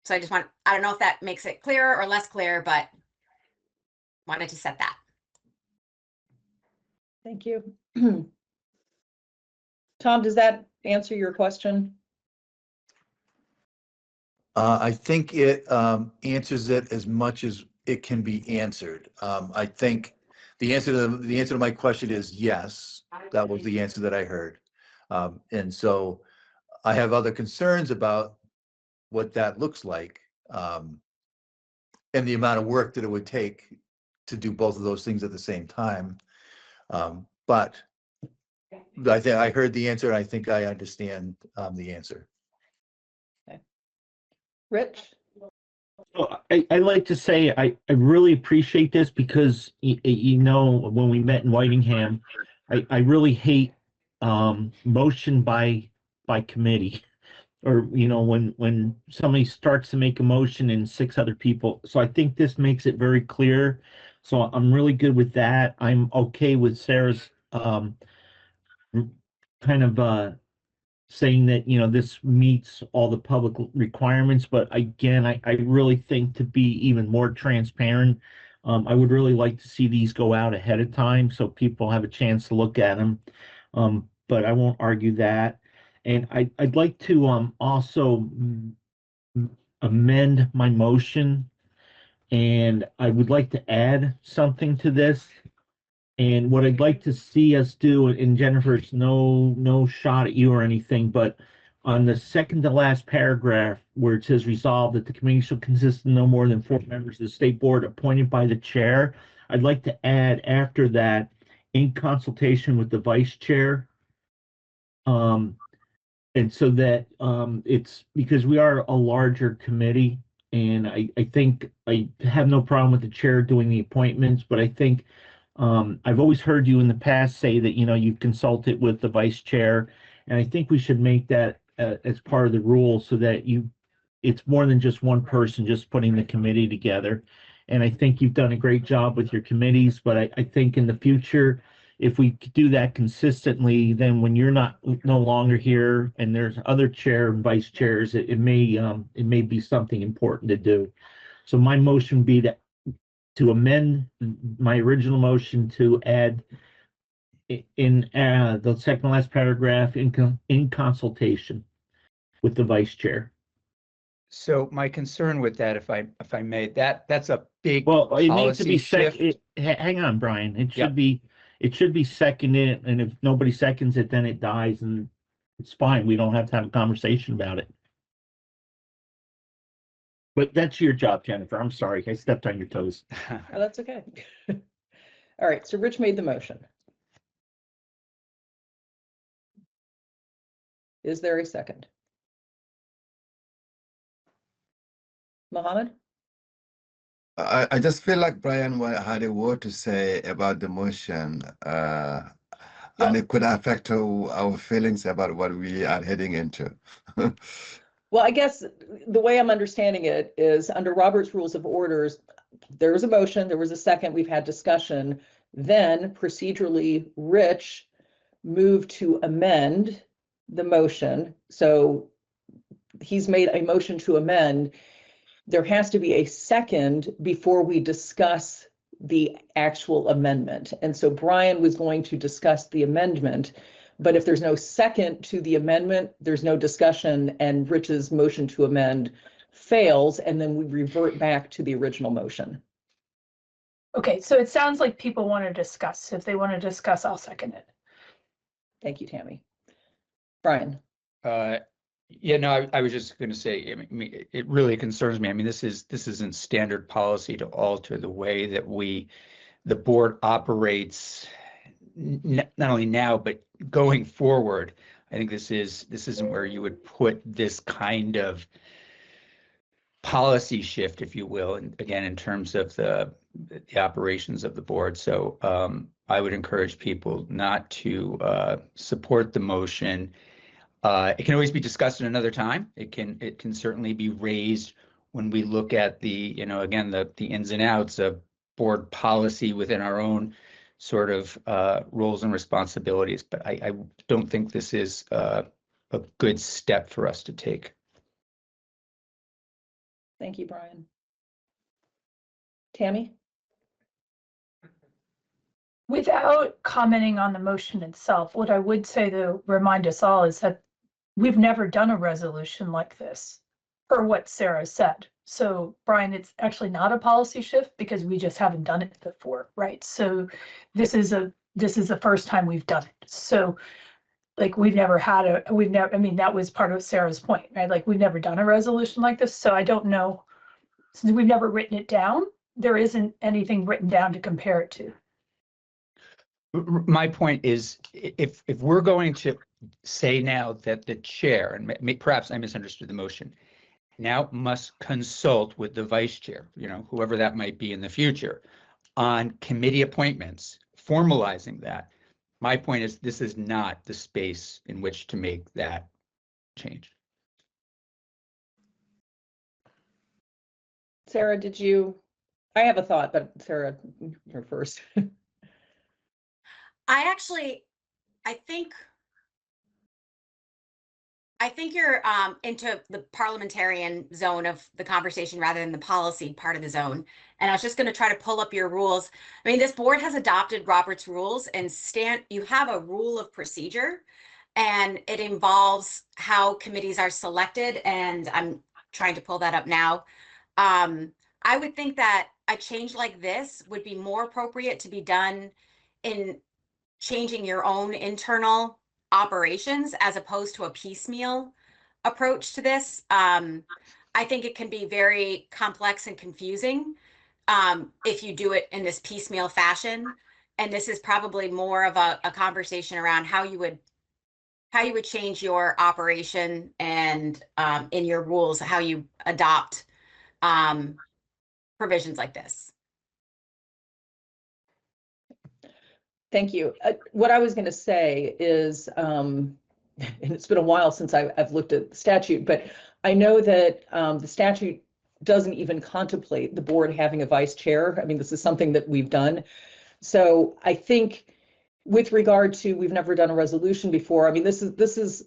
So I don't know if that makes it clearer or less clear, but wanted to set that. Thank you. Tom, does that answer your question? I think it answers it as much as it can be answered. I think the answer to my question is yes. That was the answer that I heard. And so I have other concerns about what that looks like, and the amount of work that it would take to do both of those things at the same time. But I think I heard the answer. I think I understand the answer. Okay. Rich? Well, I like to say I really appreciate this because, you know, when we met in Whitingham, I really hate motion by committee, or, you know, when somebody starts to make a motion and 6 other people. So I think this makes it very clear. So I'm really good with that. I'm okay with Sarah's kind of saying that, you know, this meets all the public requirements. But again, I really think to be even more transparent, I would really like to see these go out ahead of time so people have a chance to look at them. But I won't argue that. And I'd like to also amend my motion, and I would like to add something to this. And what I'd like to see us do, and Jennifer, it's no shot at you or anything, but on the second to last paragraph where it says resolved that the committee shall consist of no more than 4 members of the state board appointed by the chair, I'd like to add after that, in consultation with the vice chair. And so that it's because we are a larger committee, and I think I have no problem with the chair doing the appointments, but I think I've always heard you in the past say that, you know, you've consulted with the vice chair, and I think we should make that as part of the rule so that it's more than just one person just putting the committee together. And I think you've done a great job with your committees, but I think in the future, if we do that consistently, then when you're no longer here and there's other chair and vice chairs, it may be something important to do. So my motion would be to amend my original motion to add in the second to last paragraph in consultation with the vice chair. So my concern with that, if I may, that's a big Well, it needs to policy be shift. hang on, Brian. It should Yep. it should be seconded, and if nobody seconds it, then it dies, and it's fine. We don't have to have a conversation about it. But that's your job, Jennifer. I'm sorry, I stepped on your toes. Oh, that's okay. All right, so Rich made the motion. Is there a second? Mohammed? I just feel like Brian had a word to say about the motion, and it could affect our feelings about what we are heading into. Well, I guess the way I'm understanding it is under Robert's Rules of Orders, there was a motion, there was a second, we've had discussion. Then procedurally, Rich moved to amend the motion. So he's made a motion to amend, there has to be a second before we discuss the actual amendment. And so Brian was going to discuss the amendment, but if there's no second to the amendment, there's no discussion, and Rich's motion to amend fails, and then we revert back to the original motion. Okay, so it sounds like people want to discuss. If they want to discuss, I'll second it. Thank you, Tammy. Brian. Yeah, no, I was just going to say, I mean, it really concerns me. I mean, this isn't standard policy to alter the way that the board operates, not only now, but going forward. I think this isn't where you would put this kind of policy shift, if you will, and again, in terms of the operations of the board. So I would encourage people not to support the motion. It can always be discussed at another time. It can certainly be raised when we look at again, the ins and outs of board policy within our own sort of roles and responsibilities. But I don't think this is a good step for us to take. Thank you, Brian. Tammy? Without commenting on the motion itself, what I would say to remind us all is that we've never done a resolution like this, per what Sarah said. So Brian, it's actually not a policy shift because we just haven't done it before, right? So this is the first time we've done it. So like I mean, that was part of Sarah's point, right? Like we've never done a resolution like this. So I don't know, since we've never written it down, there isn't anything written down to compare it to. My point is, if we're going to say now that the chair, and perhaps I misunderstood the motion, now must consult with the vice chair, whoever that might be in the future, on committee appointments, formalizing that. My point is, this is not the space in which to make that change. Sarah, I have a thought, but Sarah, you're first. I think you're into the parliamentarian zone of the conversation rather than the policy part of the zone. And I was just going to try to pull up your rules. I mean, this board has adopted Robert's rules, and you have a rule of procedure, and it involves how committees are selected. And I'm trying to pull that up now. I would think that a change like this would be more appropriate to be done in changing your own internal operations as opposed to a piecemeal approach to this. I think it can be very complex and confusing if you do it in this piecemeal fashion. And this is probably more of a conversation around how you would change your operation and in your rules, how you adopt provisions like this. Thank you. What I was going to say is, and it's been a while since I've looked at the statute, but I know that the statute doesn't even contemplate the board having a vice chair. I mean, this is something that we've done. So I think with regard to, we've never done a resolution before. I mean, this is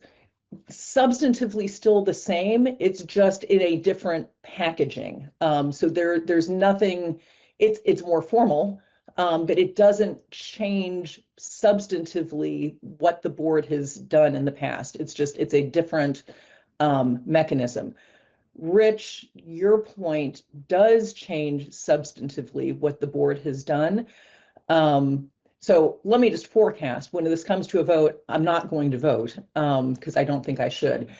substantively still the same. It's just in a different packaging. So there's nothing, it's more formal. But it doesn't change substantively what the board has done in the past. It's a different mechanism. Rich, your point does change substantively what the board has done. So let me just forecast, when this comes to a vote, I'm not going to vote because I don't think I should.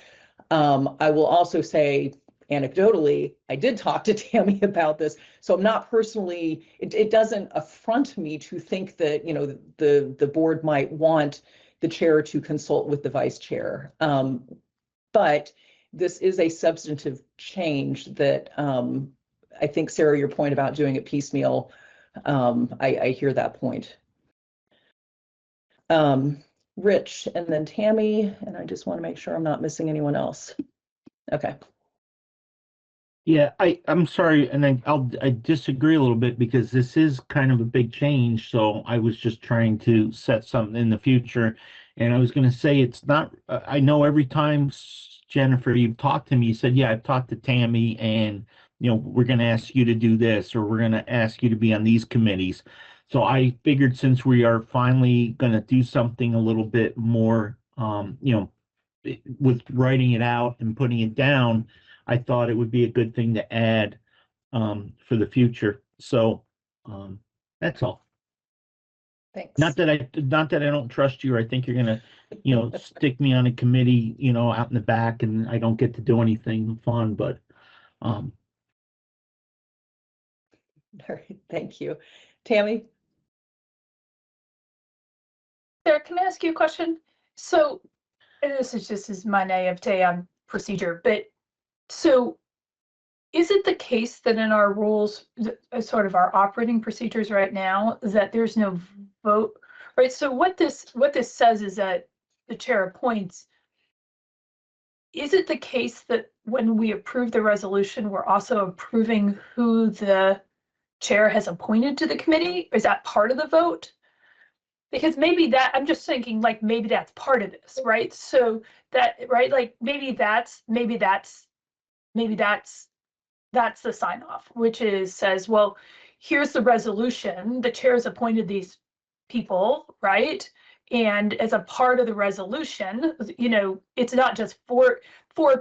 I will also say, anecdotally, I did talk to Tammy about this, so I'm not personally, it doesn't affront me to think that, the board might want the chair to consult with the vice chair. But this is a substantive change that I think, Sarah, your point about doing it piecemeal, I hear that point. Rich, and then Tammy, and I just want to make sure I'm not missing anyone else. Okay. Yeah, I'm sorry, and I disagree a little bit because this is kind of a big change. So I was just trying to set something in the future, And I was going to say, it's not, I know every time, Jennifer, you've talked to me, you said, yeah, I've talked to Tammy and, we're going to ask you to do this, or we're going to ask you to be on these committees. So I figured since we are finally going to do something a little bit more, with writing it out and putting it down, I thought it would be a good thing to add for the future. So that's all. Thanks. Not that I don't trust you, or I think you're gonna, stick me on a committee, out in the back, and I don't get to do anything fun. But All right, thank you. Tammy? Sarah, can I ask you a question? So, and this is just as my naivete on procedure, but so is it the case that in our rules, sort of our operating procedures right now, that there's no vote, right? So what this says is that the chair appoints. Is it the case that when we approve the resolution, we're also approving who the chair has appointed to the committee? Is that part of the vote? Because maybe that, I'm just thinking like maybe that's part of this, right? So that, right, like maybe that's the sign off, which says, well, here's the resolution, the chair's appointed these people, right? And as a part of the resolution, it's not just for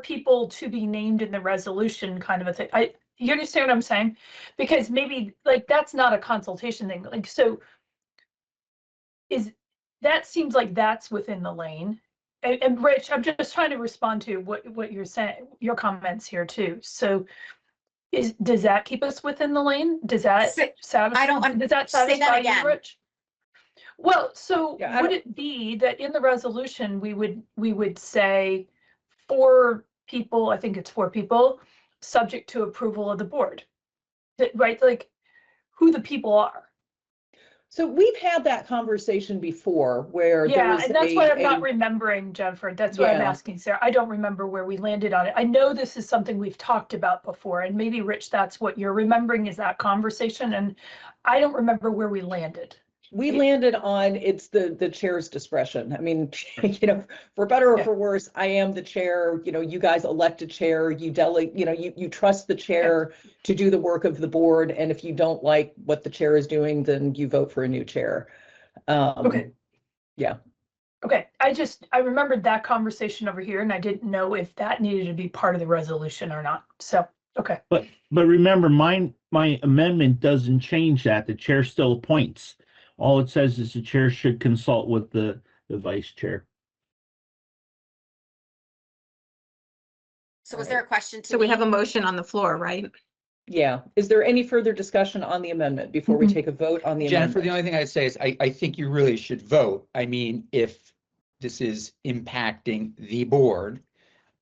people to be named in the resolution kind of a thing. You understand what I'm saying? Because maybe like that's not a consultation thing. Like, so that seems like that's within the lane. And Rich, I'm just trying to respond to what you're saying, your comments here too. So does that keep us within the lane? Does that satisfy? Does that satisfy you, Rich? Well, so would it be that in the resolution we would say 4 people, I think it's 4 people, subject to approval of the board, right? Like who the people are. So we've had that conversation before where and that's why I'm not remembering, Jennifer. That's why I'm asking Sarah. I don't remember where we landed on it. I know this is something we've talked about before, and maybe Rich, that's what you're remembering is that conversation, and I don't remember where we landed. We landed on it's the chair's discretion. I mean, for better or for worse, I am the chair. You guys elect a chair. You delegate. You trust the chair to do the work of the board. And if you don't like what the chair is doing, then you vote for a new chair. Okay. Yeah. Okay. I remembered that conversation over here, and I didn't know if that needed to be part of the resolution or not. So, okay. But remember, my amendment doesn't change that. The chair still appoints. All it says is the chair should consult with the vice chair. So was there a question to So we have a motion on the floor, right? Yeah. Is there any further discussion on the amendment before we take a vote on the Jennifer, amendment? the only thing I'd say is I think you really should vote. I mean, if this is impacting the board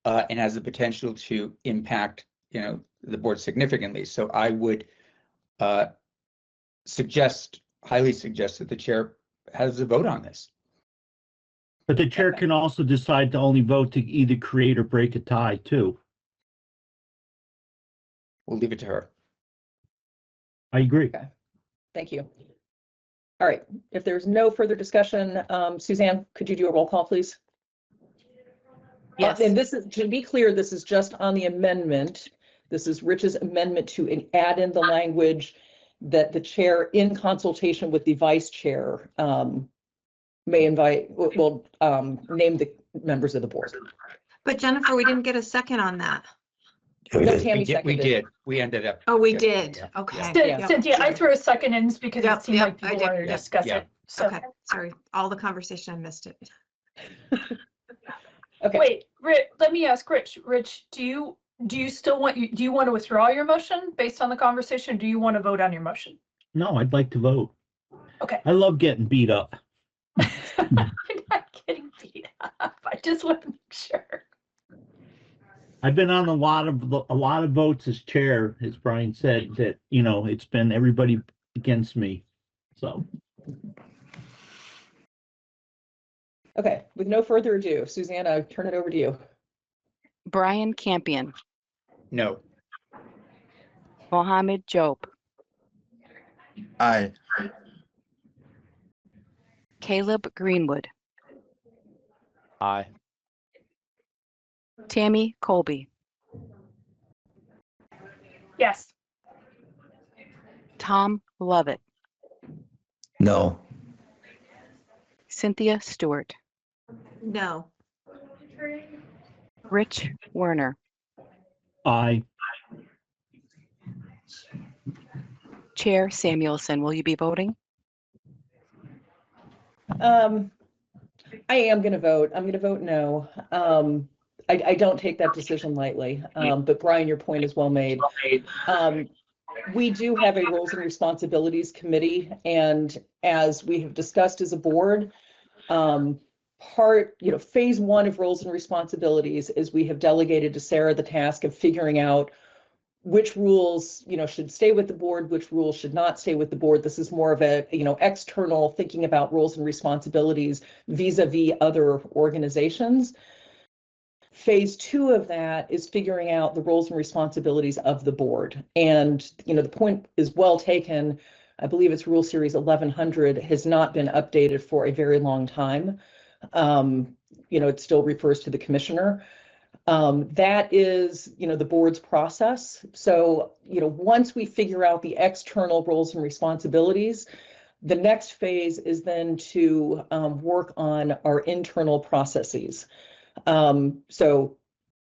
and has the potential to impact, the board significantly. So I would highly suggest that the chair has a vote on this. But the chair can also decide to only vote to either create or break a tie too. We'll leave it to her. I agree. Okay. Thank you. All right. If there's no further discussion, Suzanne, could you do a roll call, please? Yes. And this is, to be clear, this is just on the amendment. This is Rich's amendment to add in the language that the chair, in consultation with the vice chair, may will name the members of the board. But Jennifer, we didn't get a second on that. No, Tammy We seconded. did. We ended up. Oh, we yeah, did. yeah, Okay. yeah. Cynthia, I threw a second in because it seemed like I people did. wanted to Yeah, discuss yeah. it. So, Okay, sorry. All the conversation, I missed it. Okay. wait, let me ask Rich. Rich, do you still want to withdraw your motion based on the conversation? Or do you want to vote on your motion? No, I'd like to vote. Okay. I love getting beat up. I'm not getting beat up. I just want to make sure. I've been on a lot of votes as chair, as Brian said, that, it's been everybody against me. So. Okay. With no further ado, Suzanne, I turn it over to you. Brian Campion, No. Mohammed Job, Aye. Caleb Greenwood, Aye. Tammy Colby, Yes. Tom Lovett, No. Cynthia Stewart, No. Rich Werner, Aye. Chair Samuelson. Will you be voting? I am going to vote. I'm going to vote no. I don't take that decision lightly. But Brian, your point is well made. We do have a roles and responsibilities committee, and as we have discussed as a board, phase one of roles and responsibilities is we have delegated to Sarah the task of figuring out which rules, should stay with the board, which rules should not stay with the board. This is more of a, external thinking about roles and responsibilities vis-a-vis other organizations. Phase two of that is figuring out the roles and responsibilities of the board. And, the point is well taken. I believe it's Rule Series 1100 has not been updated for a very long time. It still refers to the commissioner. That is, the board's process. So, once we figure out the external roles and responsibilities, the next phase is then to work on our internal processes. So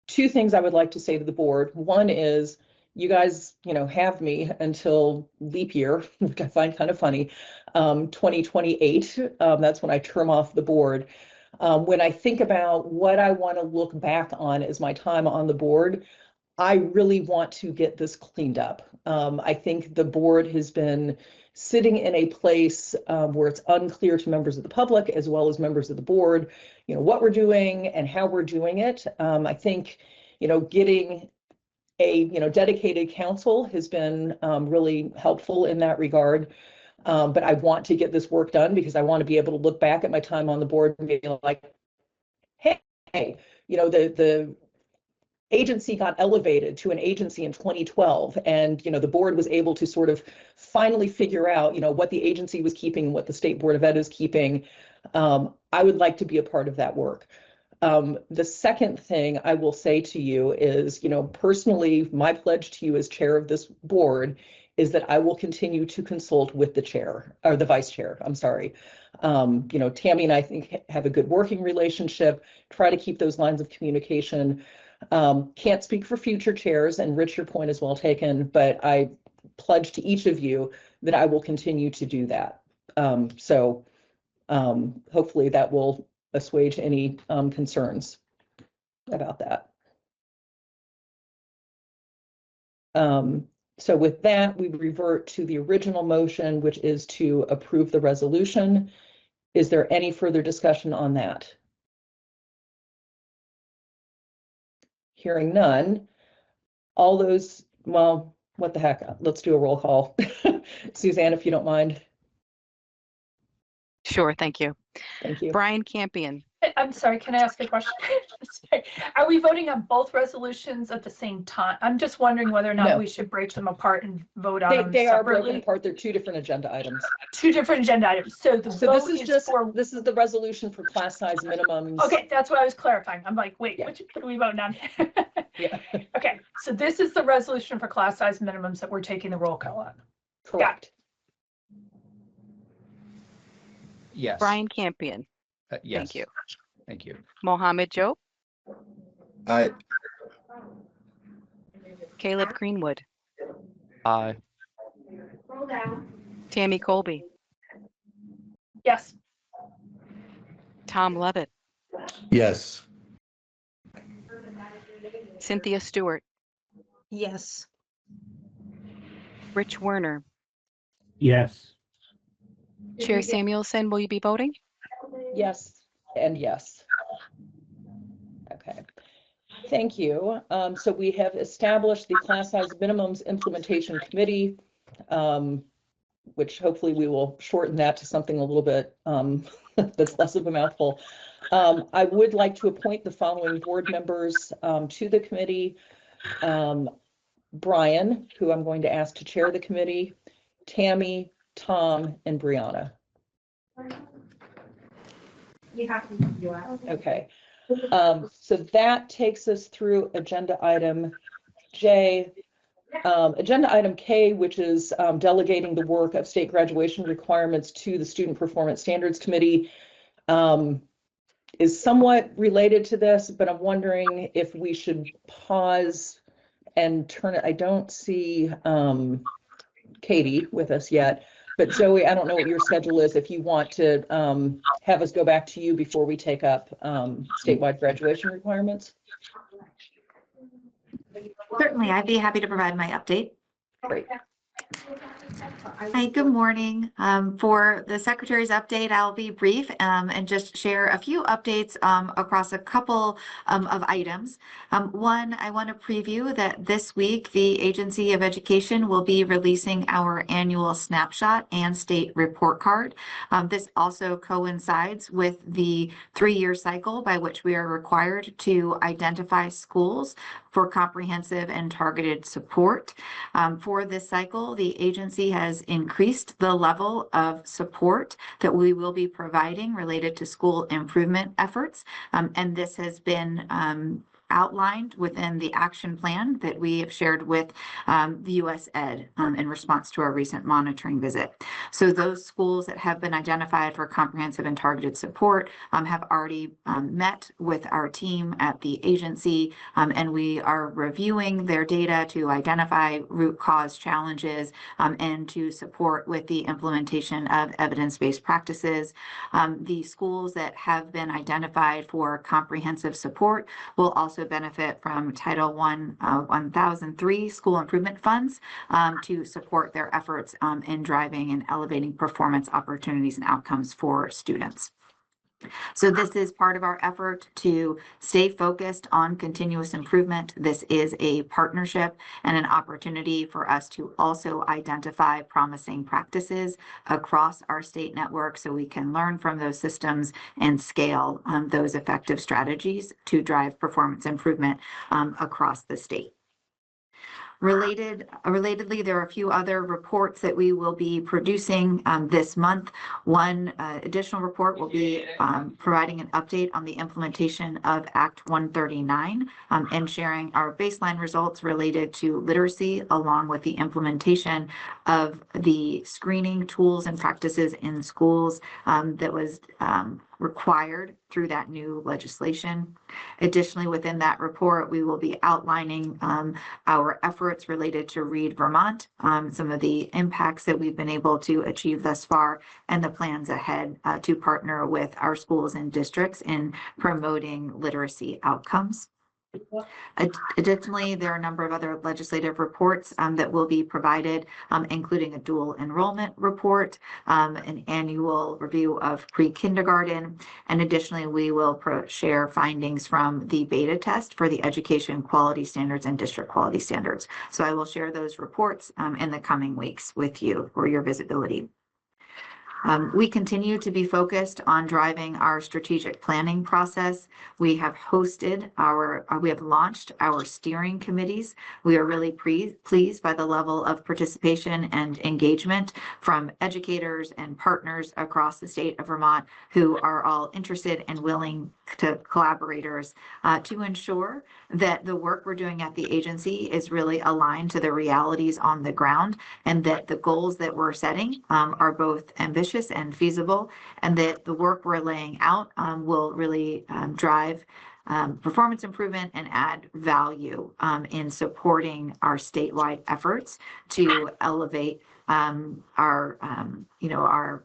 two things I would like to say to the board. One is, you guys, have me until leap year, which I find kind of funny, 2028. That's when I term off the board. When I think about what I want to look back on as my time on the board, I really want to get this cleaned up. I think the board has been sitting in a place where it's unclear to members of the public as well as members of the board, what we're doing and how we're doing it. I think, getting a, dedicated council has been really helpful in that regard. But I want to get this work done because I want to be able to look back at my time on the board and be like, hey, the agency got elevated to an agency in 2012, and the board was able to sort of finally figure out what the agency was keeping, what the State Board of Ed is keeping. I would like to be a part of that work. The second thing I will say to you is, personally, my pledge to you as chair of this board is that I will continue to consult with the chair, or the vice chair, I'm sorry. Tammy and I think have a good working relationship, try to keep those lines of communication. Can't speak for future chairs, and Rich, your point is well taken, but I pledge to each of you that I will continue to do that. Hopefully that will assuage any concerns about that. So with that, we revert to the original motion, which is to approve the resolution. Is there any further discussion on that? Hearing none. All those, well, what the heck? Let's do a roll call. Suzanne, if you don't mind. Sure, thank you. Thank you. Brian Campion, I'm sorry, can I ask a question? Sorry. Are we voting on both resolutions at the same time? I'm just wondering whether or not No. we should break them apart and vote on them They are broken separately. apart. They're two different agenda items. Two different agenda items. So the vote this is just for. this is the resolution for class size minimums. Okay, that's what I was clarifying. I'm like, wait, Yeah. what are we voting on? Yeah. Okay, so this is the resolution for class size minimums that we're taking the roll call on. Correct. Yes. Brian Campion, Yes. thank you. Thank you. Mohammed Joe, Aye. Caleb Greenwood, Aye. Tammy Colby, Yes. Tom Lovett, Yes. Cynthia Stewart, Yes. Rich Werner, Yes. Chair Samuelson. Will you be voting? Yes, and yes. Okay. Thank you. So we have established the class size minimums implementation committee, which hopefully we will shorten that to something a little bit that's less of a mouthful. I would like to appoint the following board members to the committee. Brian, who I'm going to ask to chair the committee, Tammy, Tom, and Brianna. Okay. So that takes us through agenda item J. Agenda item K, which is delegating the work of state graduation requirements to the Student Performance Standards Committee, is somewhat related to this, but I'm wondering if we should pause and turn it. I don't see Katie with us yet, but Zoe, I don't know what your schedule is, if you want to have us go back to you before we take up statewide graduation requirements. Certainly, I'd be happy to provide my update. Great. Hi, good morning. For the Secretary's update, I'll be brief and just share a few updates across a couple of items. One, I want to preview that this week, the Agency of Education will be releasing our annual snapshot and state report card. This also coincides with the 3-year cycle by which we are required to identify schools for comprehensive and targeted support. For this cycle, the agency has increased the level of support that we will be providing related to school improvement efforts. And this has been outlined within the action plan that we have shared with the US Ed in response to our recent monitoring visit. So those schools that have been identified for comprehensive and targeted support have already met with our team at the agency, and we are reviewing their data to identify root cause challenges and to support with the implementation of evidence-based practices. The schools that have been identified for comprehensive support will also benefit from Title I 1003 school improvement funds to support their efforts in driving and elevating performance opportunities and outcomes for students. So this is part of our effort to stay focused on continuous improvement. This is a partnership and an opportunity for us to also identify promising practices across our state network so we can learn from those systems and scale those effective strategies to drive performance improvement across the state. Relatedly, there are a few other reports that we will be producing this month. One additional report will be providing an update on the implementation of Act 139 and sharing our baseline results related to literacy, along with the implementation of the screening tools and practices in schools that was required through that new legislation. Additionally, within that report, we will be outlining our efforts related to Read Vermont, some of the impacts that we've been able to achieve thus far, and the plans ahead to partner with our schools and districts in promoting literacy outcomes. Additionally, there are a number of other legislative reports that will be provided, including a dual enrollment report, an annual review of pre-kindergarten, and additionally, we will share findings from the beta test for the education quality standards and district quality standards. So I will share those reports in the coming weeks with you for your visibility. We continue to be focused on driving our strategic planning process. We have launched our steering committees. We are really pleased by the level of participation and engagement from educators and partners across the state of Vermont who are all interested and willing to collaborators to ensure that the work we're doing at the agency is really aligned to the realities on the ground, and that the goals that we're setting are both ambitious and feasible, and that the work we're laying out will really drive performance improvement and add value in supporting our statewide efforts to elevate our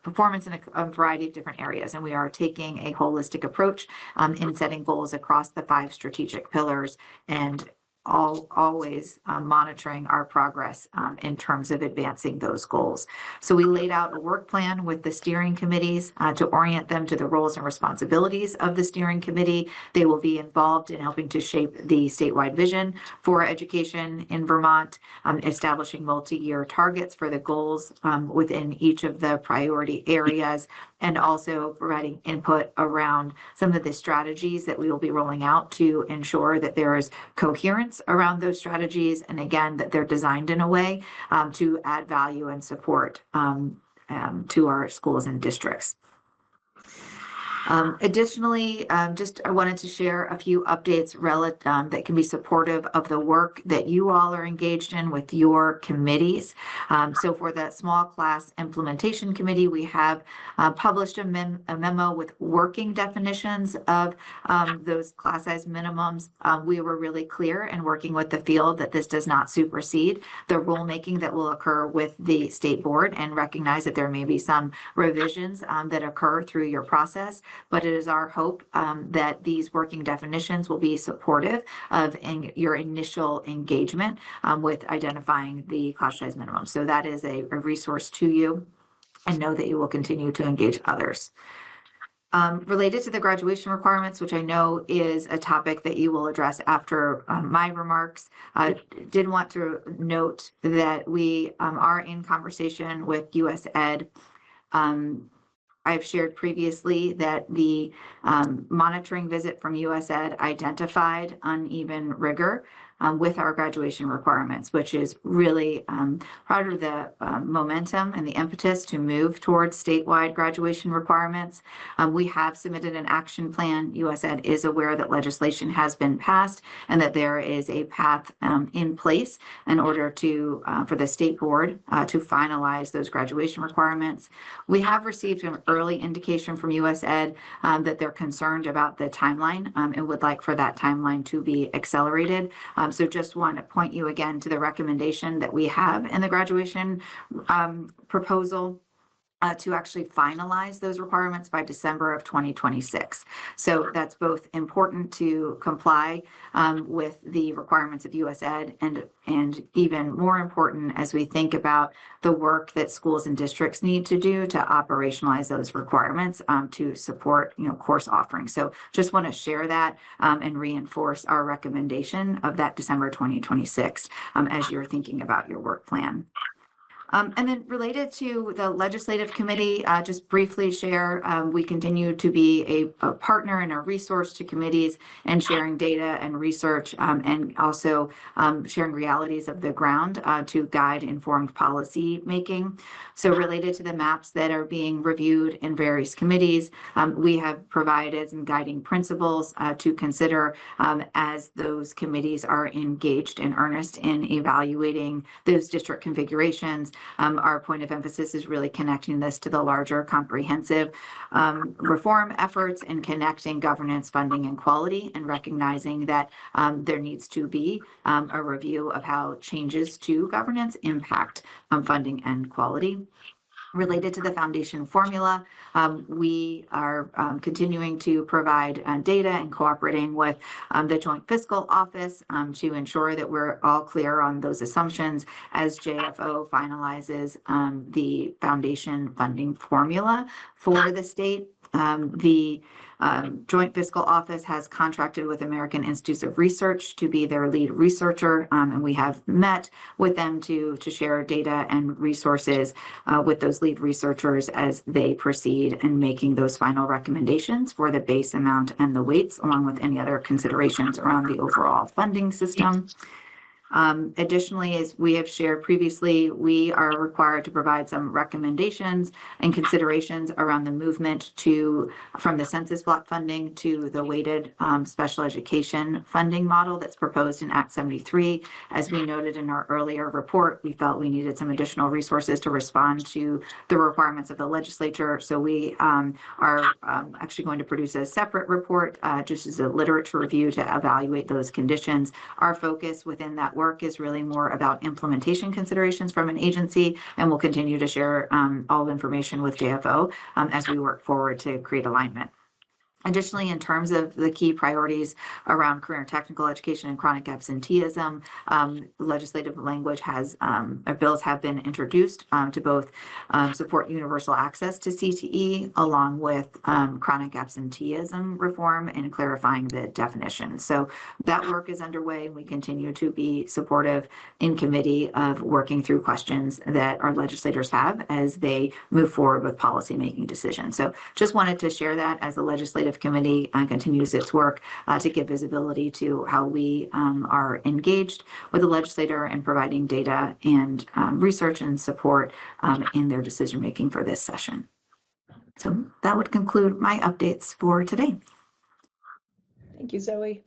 performance in a variety of different areas. And we are taking a holistic approach in setting goals across the 5 strategic pillars, and always monitoring our progress in terms of advancing those goals. So we laid out a work plan with the steering committees to orient them to the roles and responsibilities of the steering committee. They will be involved in helping to shape the statewide vision for education in Vermont, establishing multi-year targets for the goals within each of the priority areas, and also providing input around some of the strategies that we will be rolling out to ensure that there is coherence around those strategies, and again, that they're designed in a way to add value and support to our schools and districts. Additionally, just I wanted to share a few updates that can be supportive of the work that you all are engaged in with your committees. So for the small class implementation committee, we have published a memo with working definitions of those class size minimums. We were really clear in working with the field that this does not supersede the rulemaking that will occur with the state board, and recognize that there may be some revisions that occur through your process, but it is our hope that these working definitions will be supportive of your initial engagement with identifying the class size minimum. So that is a resource to you, and know that you will continue to engage others. Related to the graduation requirements, which I know is a topic that you will address after my remarks, did want to note that we are in conversation with US Ed. I've shared previously that the monitoring visit from US Ed identified uneven rigor with our graduation requirements, which is really part of the momentum and the impetus to move towards statewide graduation requirements. We have submitted an action plan. US Ed is aware that legislation has been passed and that there is a path in place in order to for the state board to finalize those graduation requirements. We have received an early indication from US Ed that they're concerned about the timeline and would like for that timeline to be accelerated. So just want to point you again to the recommendation that we have in the graduation proposal to actually finalize those requirements by December of 2026. So that's both important to comply with the requirements of US Ed, and even more important as we think about the work that schools and districts need to do to operationalize those requirements to support, course offerings. So just want to share that and reinforce our recommendation of that December 2026 as you're thinking about your work plan. And then related to the legislative committee, just briefly share, we continue to be a partner and a resource to committees and sharing data and research and also sharing realities of the ground to guide informed policy making. So related to the maps that are being reviewed in various committees, we have provided some guiding principles to consider as those committees are engaged in earnest in evaluating those district configurations. Our point of emphasis is really connecting this to the larger comprehensive reform efforts and connecting governance, funding, and quality, and recognizing that there needs to be a review of how changes to governance impact funding and quality. Related to the foundation formula, we are continuing to provide data and cooperating with the Joint Fiscal Office to ensure that we're all clear on those assumptions as JFO finalizes the foundation funding formula for the state. The Joint Fiscal Office has contracted with American Institutes of Research to be their lead researcher, and we have met with them to share data and resources with those lead researchers as they proceed in making those final recommendations for the base amount and the weights, along with any other considerations around the overall funding system. Additionally, as we have shared previously, we are required to provide some recommendations and considerations around the movement from the census block funding to the weighted special education funding model that's proposed in Act 73. As we noted in our earlier report, we felt we needed some additional resources to respond to the requirements of the legislature. So we are actually going to produce a separate report just as a literature review to evaluate those conditions. Our focus within that work is really more about implementation considerations from an agency, and we'll continue to share all the information with JFO as we work forward to create alignment. Additionally, in terms of the key priorities around career and technical education and chronic absenteeism, legislative language bills have been introduced to both support universal access to CTE along with chronic absenteeism reform and clarifying the definition. So that work is underway, and we continue to be supportive in committee of working through questions that our legislators have as they move forward with policymaking decisions. So just wanted to share that as the legislative committee continues its work to give visibility to how we are engaged with the legislator and providing data and research and support in their decision making for this session. So that would conclude my updates for today. Thank you, Zoe.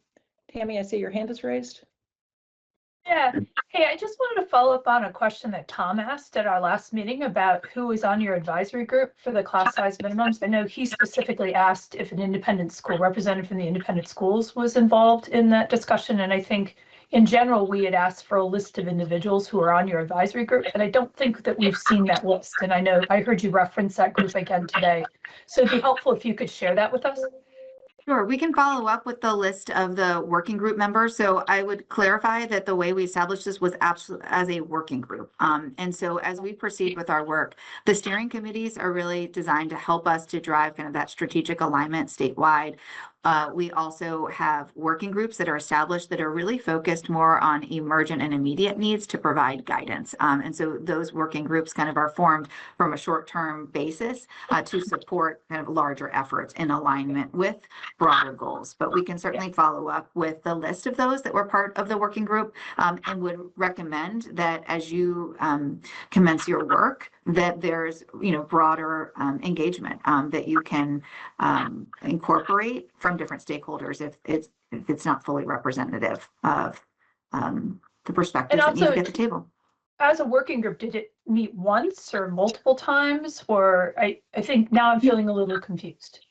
Tammy, I see your hand is raised. Yeah. Hey, I just wanted to follow up on a question that Tom asked at our last meeting about who was on your advisory group for the class size minimums. I know he specifically asked if an independent school representative from the independent schools was involved in that discussion. And I think in general, we had asked for a list of individuals who are on your advisory group, and I don't think that we've seen that list. And I know I heard you reference that group again today. So it'd be helpful if you could share that with us. Sure, we can follow up with the list of the working group members. So I would clarify that the way we established this was absolutely as a working group. And so as we proceed with our work, the steering committees are really designed to help us to drive kind of that strategic alignment statewide. We also have working groups that are established that are really focused more on emergent and immediate needs to provide guidance. And so those working groups kind of are formed from a short-term basis to support kind of larger efforts in alignment with broader goals. But we can certainly follow up with the list of those that were part of the working group, and would recommend that as you commence your work, that there's broader engagement that you can incorporate from different stakeholders if it's not fully representative of the perspectives that need to be at the table. As a working group, did it meet once or multiple times? Or I think now I'm feeling a little confused.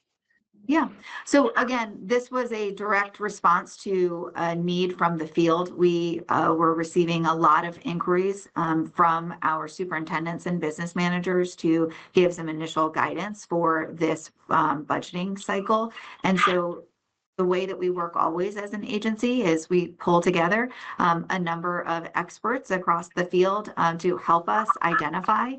Yeah. So again, this was a direct response to a need from the field. We were receiving a lot of inquiries from our superintendents and business managers to give some initial guidance for this budgeting cycle. And so the way that we work always as an agency is we pull together a number of experts across the field to help us identify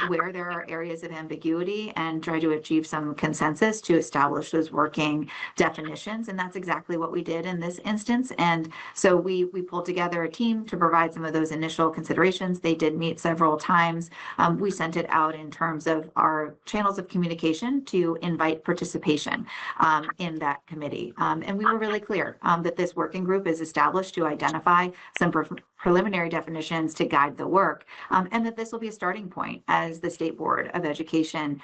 where there are areas of ambiguity and try to achieve some consensus to establish those working definitions. And that's exactly what we did in this instance. And so we pulled together a team to provide some of those initial considerations. They did meet several times. We sent it out in terms of our channels of communication to invite participation in that committee. And we were really clear that this working group is established to identify some preliminary definitions to guide the work, and that this will be a starting point as the State Board of Education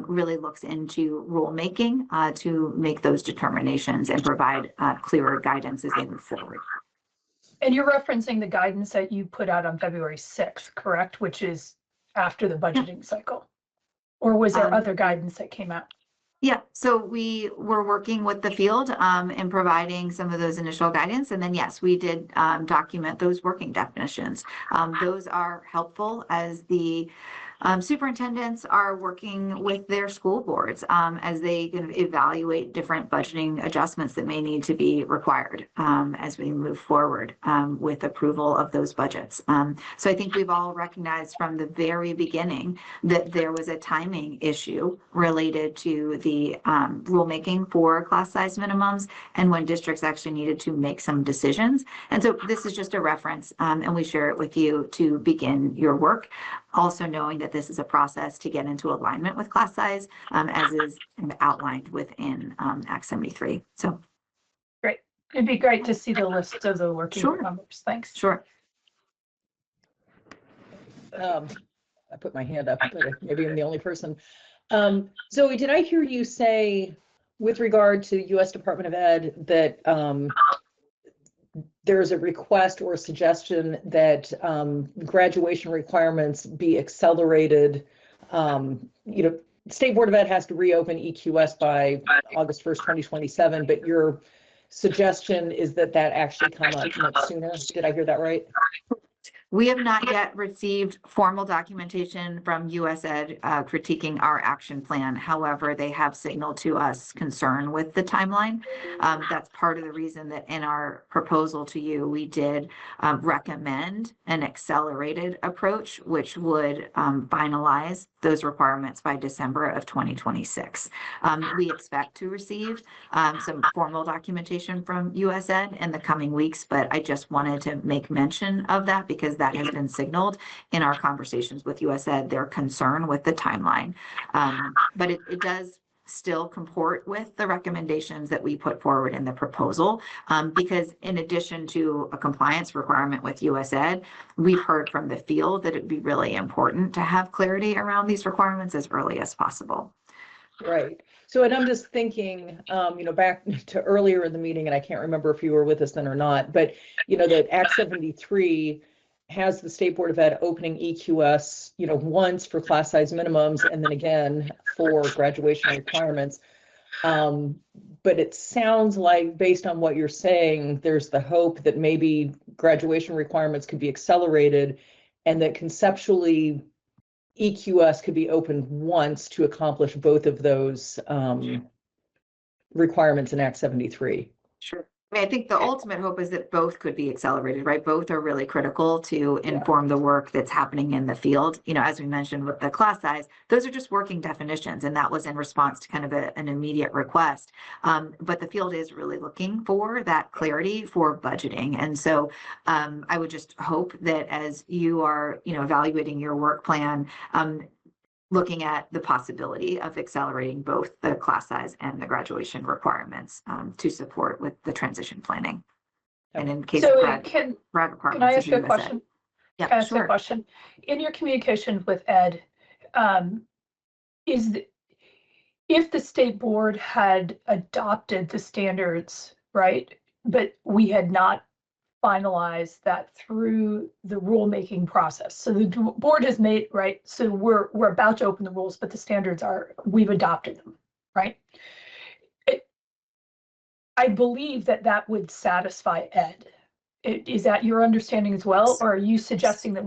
really looks into rulemaking to make those determinations and provide clearer guidance as they move forward. And you're referencing the guidance that you put out on February 6th, correct? Which is after the budgeting cycle. Or was there other guidance that came out? Yeah, so we were working with the field in providing some of those initial guidance. And then, yes, we did document those working definitions. Those are helpful as the superintendents are working with their school boards as they kind of evaluate different budgeting adjustments that may need to be required as we move forward with approval of those budgets. So I think we've all recognized from the very beginning that there was a timing issue related to the rulemaking for class size minimums and when districts actually needed to make some decisions. And so this is just a reference and we share it with you to begin your work. Also knowing that this is a process to get into alignment with class size as is outlined within Act 73. So great. It'd be great to see the list of the working group members. Thanks. Sure. I put my hand up, but maybe I'm the only person. Zoe, did I hear you say with regard to U.S. Department of Ed that there's a request or a suggestion that graduation requirements be accelerated? State Board of Ed has to reopen EQS by August 1st, 2027, but your suggestion is that that actually come up much sooner. Did I hear that right? We have not yet received formal documentation from USED critiquing our action plan. However, they have signaled to us concern with the timeline. That's part of the reason that in our proposal to you, we did recommend an accelerated approach, which would finalize those requirements by December of 2026. We expect to receive some formal documentation from USED in the coming weeks, but I just wanted to make mention of that because that has been signaled in our conversations with USED, their concern with the timeline. But it does still comport with the recommendations that we put forward in the proposal, because in addition to a compliance requirement with USED, we've heard from the field that it'd be really important to have clarity around these requirements as early as possible. Right. So, and I'm just thinking, back to earlier in the meeting, and I can't remember if you were with us then or not, but, that Act 73 has the State Board of Ed opening EQS, once for class size minimums and then again for graduation requirements. But it sounds like, based on what you're saying, there's the hope that maybe graduation requirements could be accelerated and that conceptually EQS could be opened once to accomplish both of those requirements in Act 73. Sure. I mean, I think the ultimate hope is that both could be accelerated, right? Both are really critical to inform the work that's happening in the field. As we mentioned with the class size, those are just working definitions, and that was in response to kind of an immediate request. But the field is really looking for that clarity for budgeting. And so I would just hope that as you are, evaluating your work plan, looking at the possibility of accelerating both the class size and the graduation requirements to support with the transition planning. And in case of grad requirements. Can I ask you a question? Yeah, Can I ask you a sure. question? In your communication with Ed, if the state board had adopted the standards, right, but we had not finalize that through the rulemaking process. So the board has made, right? So we're about to open the rules, but the standards we've adopted them, right? I believe that would satisfy Ed. Is that your understanding as well? Or are you suggesting that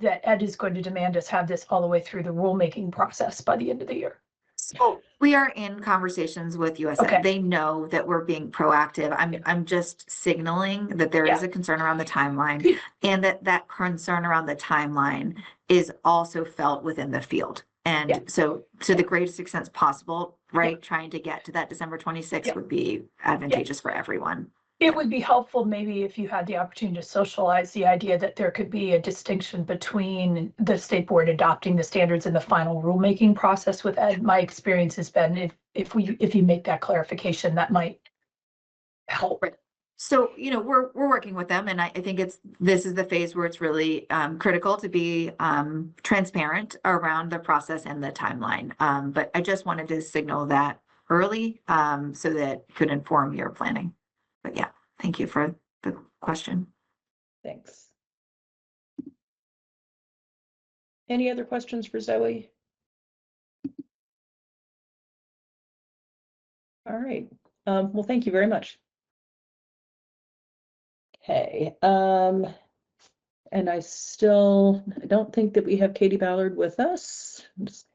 that Ed is going to demand us have this all the way through the rulemaking process by the end of the year? So we are in conversations with USAID. Okay. They know that we're being proactive. I'm just signaling that there is a concern around the timeline, and that concern around the timeline is also felt within the field. And so to the greatest extent possible, right, trying to get to that December 26th would be advantageous for everyone. It would be helpful maybe if you had the opportunity to socialize the idea that there could be a distinction between the state board adopting the standards and the final rulemaking process with Ed. My experience has been if you make that clarification, that might help. So, we're working with them, and I think this is the phase where it's really critical to be transparent around the process and the timeline. But I just wanted to signal that early so that it could inform your planning. But yeah, thank you for the question. Thanks. Any other questions for Zoe? All right. Well, thank you very much. Okay. And I don't think that we have Katie Ballard with us. I'm just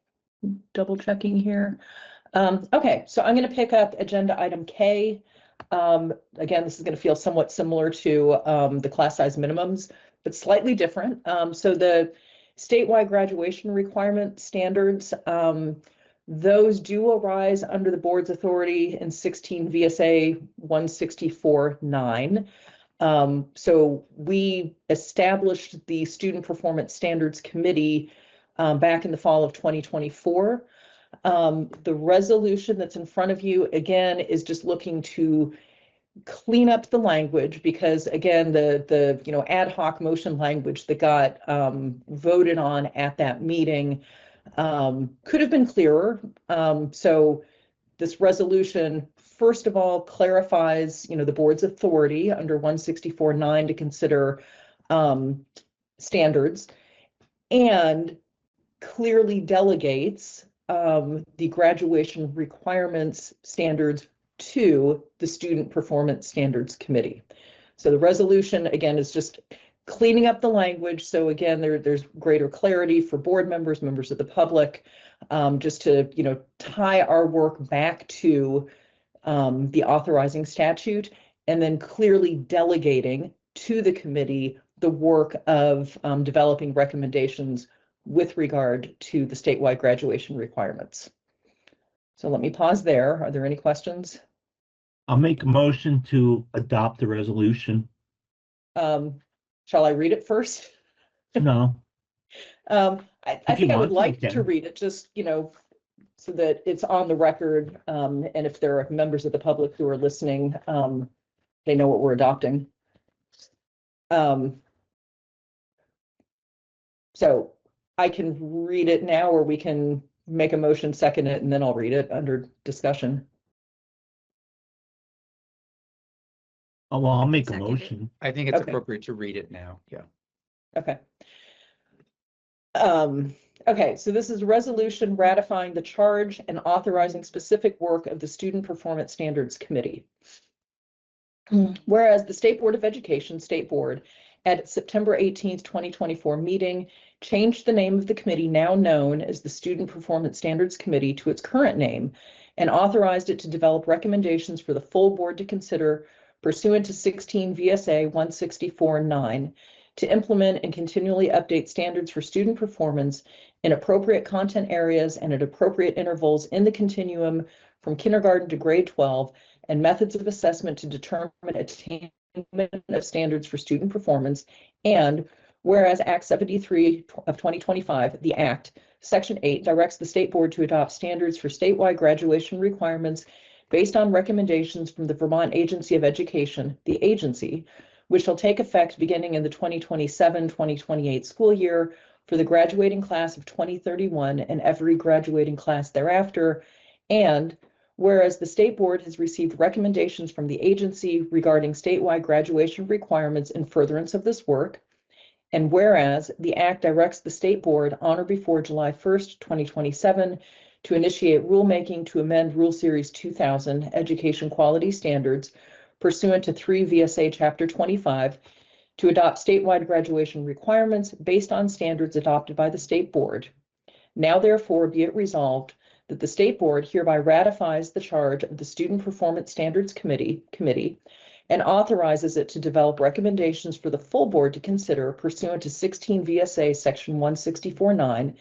double checking here. Okay, so I'm going to pick up agenda item K. Again, this is going to feel somewhat similar to the class size minimums, but slightly different. So the statewide graduation requirement standards, those do arise under the board's authority in 16 VSA 164-9. So we established the Student Performance Standards Committee back in the fall of 2024. The resolution that's in front of you, again, is just looking to clean up the language because, again, the ad hoc motion language that got voted on at that meeting could have been clearer. So this resolution, first of all, clarifies, the board's authority under 164-9 to consider standards, and clearly delegates the graduation requirements standards to the Student Performance Standards Committee. So the resolution, again, is just cleaning up the language. So again, there's greater clarity for board members, members of the public, just to, tie our work back to the authorizing statute, and then clearly delegating to the committee the work of developing recommendations with regard to the statewide graduation requirements. So let me pause there. Are there any questions? I'll make a motion to adopt the resolution. Shall I read it first? No. I think I would like to read it, just, so that it's on the record. And if there are members of the public who are listening, they know what we're adopting. So I can read it now, or we can make a motion, second it, and then I'll read it under discussion. Oh, well, I'll make a Second it. motion. I think it's Okay. appropriate to read it now. Yeah. Okay. Okay, so this is a resolution ratifying the charge and authorizing specific work of the Student Performance Standards Committee. Whereas the State Board of Education, State Board, at its September 18th, 2024 meeting, changed the name of the committee, now known as the Student Performance Standards Committee, to its current name, and authorized it to develop recommendations for the full board to consider pursuant to 16 VSA 164-9 to implement and continually update standards for student performance in appropriate content areas and at appropriate intervals in the continuum from kindergarten to grade 12, and methods of assessment to determine attainment of standards for student performance. And whereas Act 73 of 2025, the Act, Section 8, directs the State Board to adopt standards for statewide graduation requirements based on recommendations from the Vermont Agency of Education, the agency, which shall take effect beginning in the 2027-2028 school year for the graduating class of 2031 and every graduating class thereafter. And whereas the State Board has received recommendations from the agency regarding statewide graduation requirements in furtherance of this work, and whereas the Act directs the State Board on or before July 1st, 2027 to initiate rulemaking to amend Rule Series 2000 Education Quality Standards pursuant to 3 VSA Chapter 25 to adopt statewide graduation requirements based on standards adopted by the State Board. Now therefore be it resolved that the State Board hereby ratifies the charge of the Student Performance Standards Committee and authorizes it to develop recommendations for the full board to consider pursuant to 16 VSA Section 164-9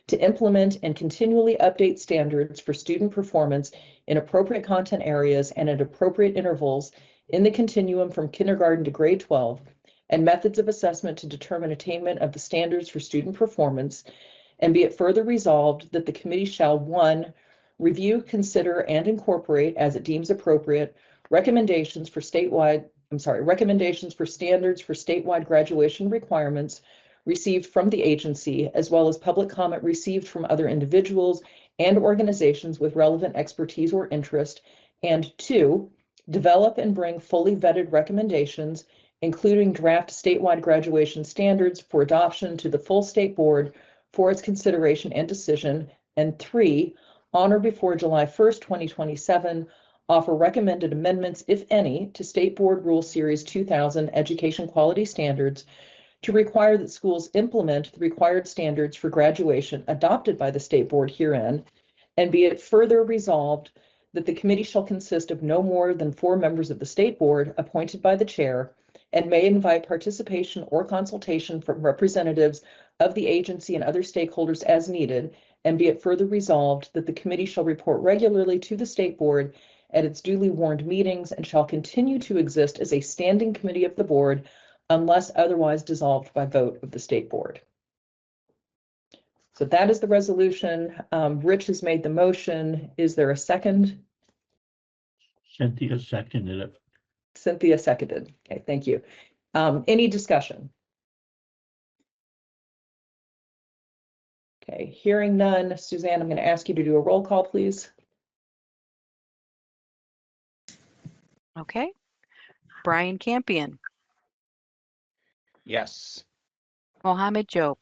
to implement and continually update standards for student performance in appropriate content areas and at appropriate intervals in the continuum from kindergarten to grade 12, and methods of assessment to determine attainment of the standards for student performance. And be it further resolved that the committee shall, 1, review, consider, and incorporate as it deems appropriate recommendations for standards for statewide graduation requirements received from the agency, as well as public comment received from other individuals and organizations with relevant expertise or interest, and 2, develop and bring fully vetted recommendations, including draft statewide graduation standards for adoption to the full State Board for its consideration and decision, and 3, on or before July 1st, 2027, offer recommended amendments, if any, to State Board Rule Series 2000 Education Quality Standards to require that schools implement the required standards for graduation adopted by the State Board herein, and be it further resolved that the committee shall consist of no more than 4 members of the State Board appointed by the chair and may invite participation or consultation from representatives of the agency and other stakeholders as needed, and be it further resolved that the committee shall report regularly to the State Board at its duly warned meetings and shall continue to exist as a standing committee of the board unless otherwise dissolved by vote of the State Board. So that is the resolution. Rich has made the motion. Is there a second? Cynthia seconded it. Cynthia seconded. Okay, thank you. Any discussion? Okay, hearing none. Suzanne, I'm going to ask you to do a roll call, please. Okay. Brian Campion, Yes. Mohammed Joe,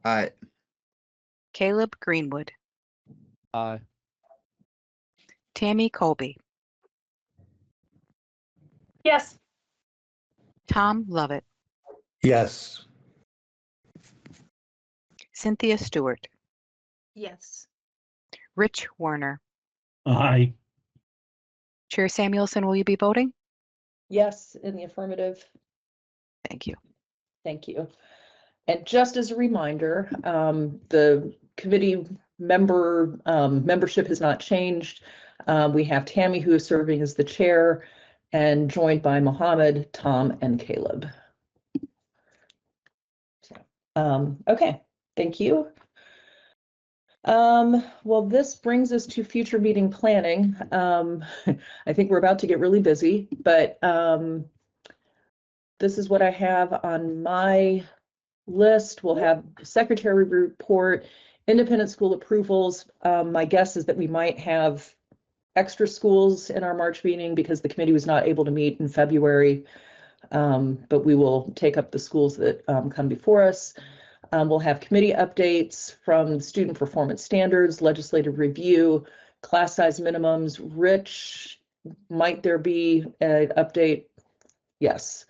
Aye. Caleb Greenwood, Aye. Tammy Colby, Yes. Tom Lovett, Yes. Cynthia Stewart, Yes. Rich Warner. Aye. Chair Samuelson, will you be voting? Yes, in the affirmative. Thank you. Thank you. And just as a reminder, the committee membership has not changed. We have Tammy, who is serving as the chair, and joined by Mohammed, Tom, and Caleb. Okay, thank you. Well, this brings us to future meeting planning. I think we're about to get really busy, but this is what I have on my list. We'll have secretary report Independent school approvals, my guess is that we might have extra schools in our March meeting because the committee was not able to meet in February. But we will take up the schools that come before us. We'll have committee updates from student performance standards, legislative review, class size minimums. Rich, might there be an update? Yes.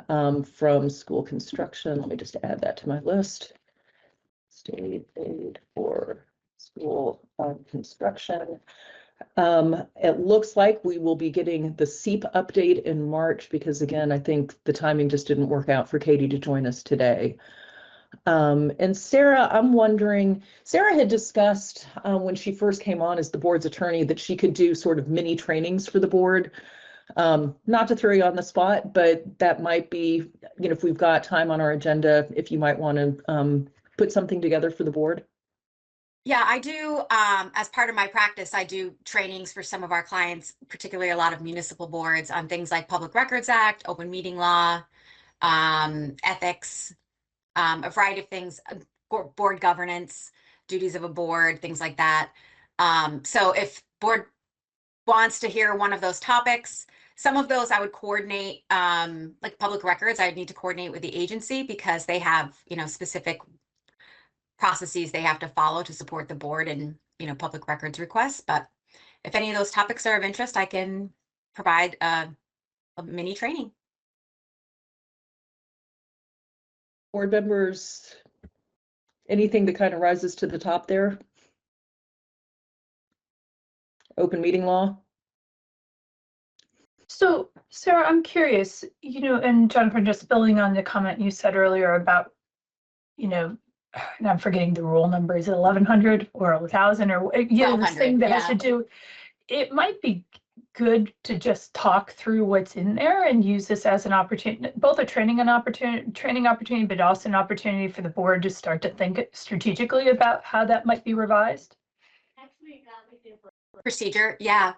From school construction. Let me just add that to my list. State aid for school construction. It looks like we will be getting the SEEP update in March because, again, I think the timing just didn't work out for Katie to join us today. And Sarah, I'm wondering, Sarah had discussed when she first came on as the board's attorney that she could do sort of mini trainings for the board. Not to throw you on the spot, but that might be, you know, if we've got time on our agenda, if you might want to put something together for the board. Yeah, I do. As part of my practice, I do trainings for some of our clients, particularly a lot of municipal boards on things like Public Records Act, open meeting law, ethics, a variety of things, board governance, duties of a board, things like that. So if board wants to hear one of those topics, some of those I would coordinate, like public records, I'd need to coordinate with the agency because they have, you know, specific processes they have to follow to support the board and, you know, public records requests. But if any of those topics are of interest, I can provide a mini training. Board members, anything that kind of rises to the top there? Open meeting law? So, Sarah, I'm curious, you know, and Jennifer, just building on the comment you said earlier about, you know, and I'm forgetting the rule number, is it 1100 or 1000 or, you know, this thing that has to do, it might be good to just talk through what's in there and use this as an opportunity, both a training opportunity, but also an opportunity for the board to start to think strategically about how that might be revised. Procedure, yeah.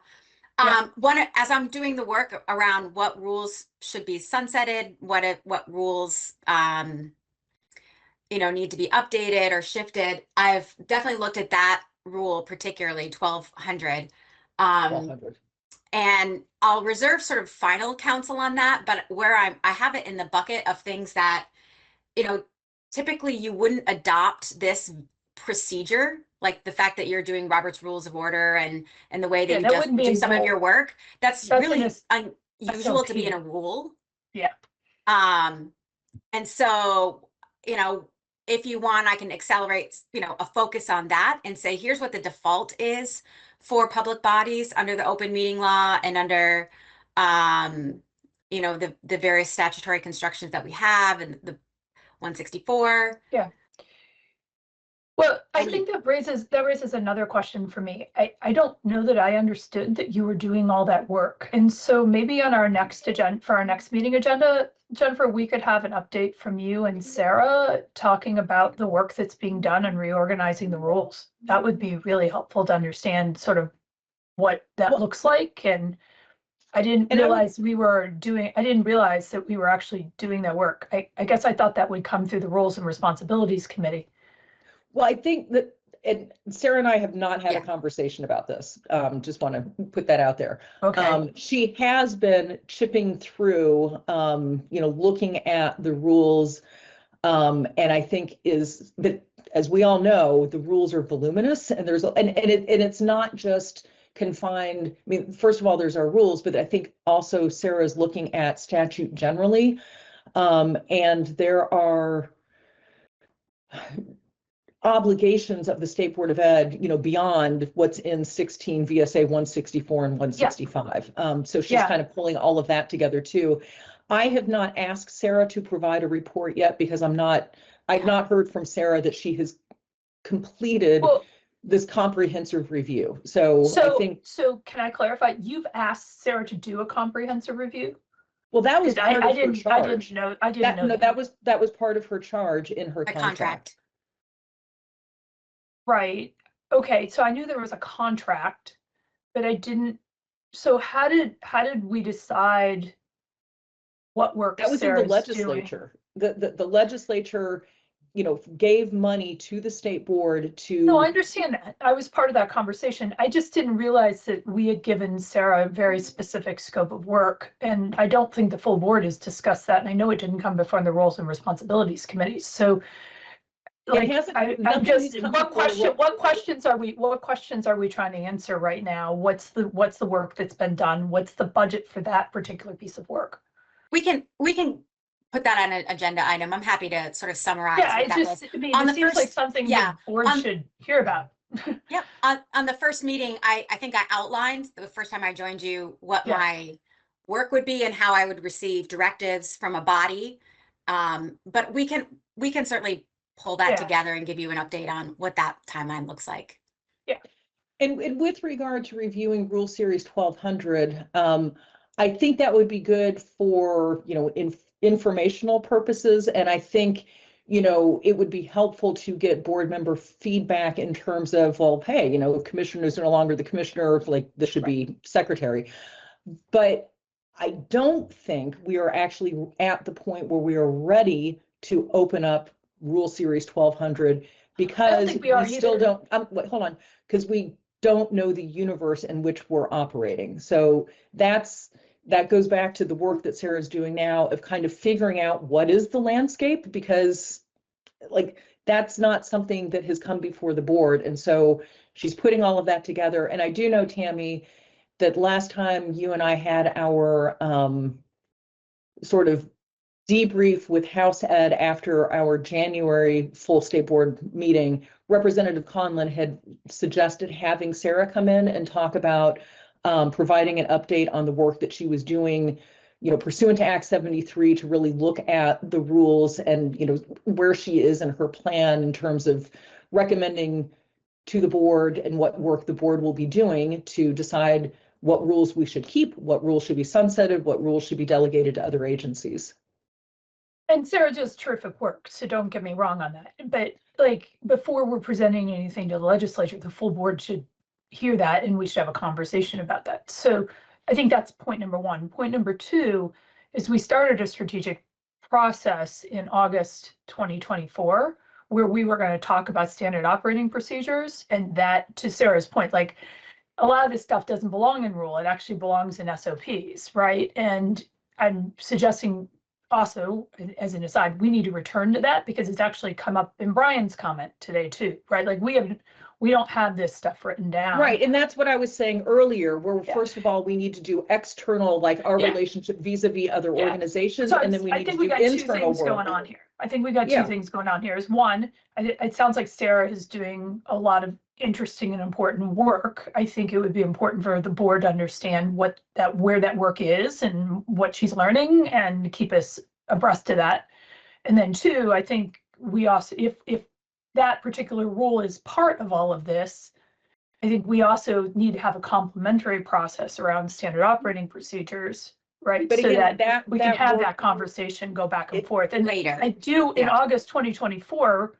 As I'm doing the work around what rules should be sunsetted, what rules you know, need to be updated or shifted, I've definitely looked at that rule, particularly 1200. 1200. And I'll reserve sort of final counsel on that, but where I have it in the bucket of things that, you know, typically you wouldn't adopt this procedure, like the fact that you're doing Robert's Rules of Order and the way that you just do some of your work. That's really unusual to be in a rule. Yeah. And so, you know, if you want, I can accelerate, you know, a focus on that and say, here's what the default is for public bodies under the open meeting law and under, you know, the various statutory constructions that we have and the 164. Yeah. Well, I think that raises another question for me. I don't know that I understood that you were doing all that work. And so maybe on our next agenda, for our next meeting agenda, Jennifer, we could have an update from you and Sarah talking about the work that's being done and reorganizing the rules. That would be really helpful to understand sort of what that looks like. And I didn't realize that we were actually doing that work. I guess I thought that would come through the Rules and Responsibilities Committee. Well, I think that Sarah and I have not had a conversation about this. Just want to put that out there. Okay. She has been chipping through, you know, looking at the rules. And I think is that, as we all know, the rules are voluminous and it's not just confined. I mean, first of all, there's our rules, but I think also Sarah's looking at statute generally. And there are obligations of the State Board of Ed, you know, beyond what's in 16 VSA 164 and 165. So she's kind of pulling all of that together too. I have not asked Sarah to provide a report yet because I've not heard from Sarah that she has completed this comprehensive review. So I think. So can I clarify? You've asked Sarah to do a comprehensive review? Well, that was part of her charge. I didn't know. No, that was part of her charge in her contract. Right. Okay. So I knew there was a contract, but I didn't. So how did we decide what work that was Sarah's in the legislature? Doing? The legislature, gave money to the state board to. No, I understand that. I was part of that conversation. I just didn't realize that we had given Sarah a very specific scope of work. And I don't think the full board has discussed that. And I know it didn't come before the Roles and Responsibilities Committee. So like, I'm just, what questions are we trying to answer right now? What's the work that's been done? What's the budget for that particular piece of work? We can put that on an agenda item. I'm happy to sort of summarize. Yeah, what that was. it seems like something the board should hear about. Yep. On the first meeting, I think I outlined the first time I joined you what my work would be and how I would receive directives from a body. But we can certainly pull that together and give you an update on what that timeline looks like. Yeah. And with regard to reviewing Rule Series 1200, I think that would be good for, informational purposes. And I think, it would be helpful to get board member feedback in terms of, well, hey, commissioner is no longer the commissioner, like this should be secretary. But I don't think we are actually at the point where we are ready to open up Rule Series 1200 because we still don't, wait, hold on, because we don't know the universe in which we're operating. So that goes back to the work that Sarah's doing now of kind of figuring out what is the landscape, because that's not something that has come before the board. And so she's putting all of that together. And I do know, Tammy, that last time you and I had our sort of debrief with House Ed after our January full state board meeting, Representative Conlon had suggested having Sarah come in and talk about providing an update on the work that she was doing, pursuant to Act 73 to really look at the rules and, where she is in her plan in terms of recommending to the board and what work the board will be doing to decide what rules we should keep, what rules should be sunsetted, what rules should be delegated to other agencies. And Sarah does terrific work, so don't get me wrong on that. But before we're presenting anything to the legislature, the full board should hear that and we should have a conversation about that. So I think that's point number one. Point number two is we started a strategic process in August 2024 where we were going to talk about standard operating procedures, and that, to Sarah's point, a lot of this stuff doesn't belong in rule. It actually belongs in SOPs, right? And I'm suggesting also, as an aside, we need to return to that because it's actually come up in Brian's comment today too, right? We don't have this stuff written down. Right, and that's what I was saying earlier, where first of all, we need to do external, our relationship vis-a-vis other organizations, and then we need to do internal work. Going on here. I think we got two things going on here. Is one, it sounds like Sarah is doing a lot of interesting and important work. I think it would be important for the board to understand where that work is and what she's learning and keep us abreast of that. And then two, I think we also, if that particular rule is part of all of this, I think we also need to have a complementary process around standard operating procedures, right? But so again, that we can have that conversation, go back and forth. And later. I do, in August 2024,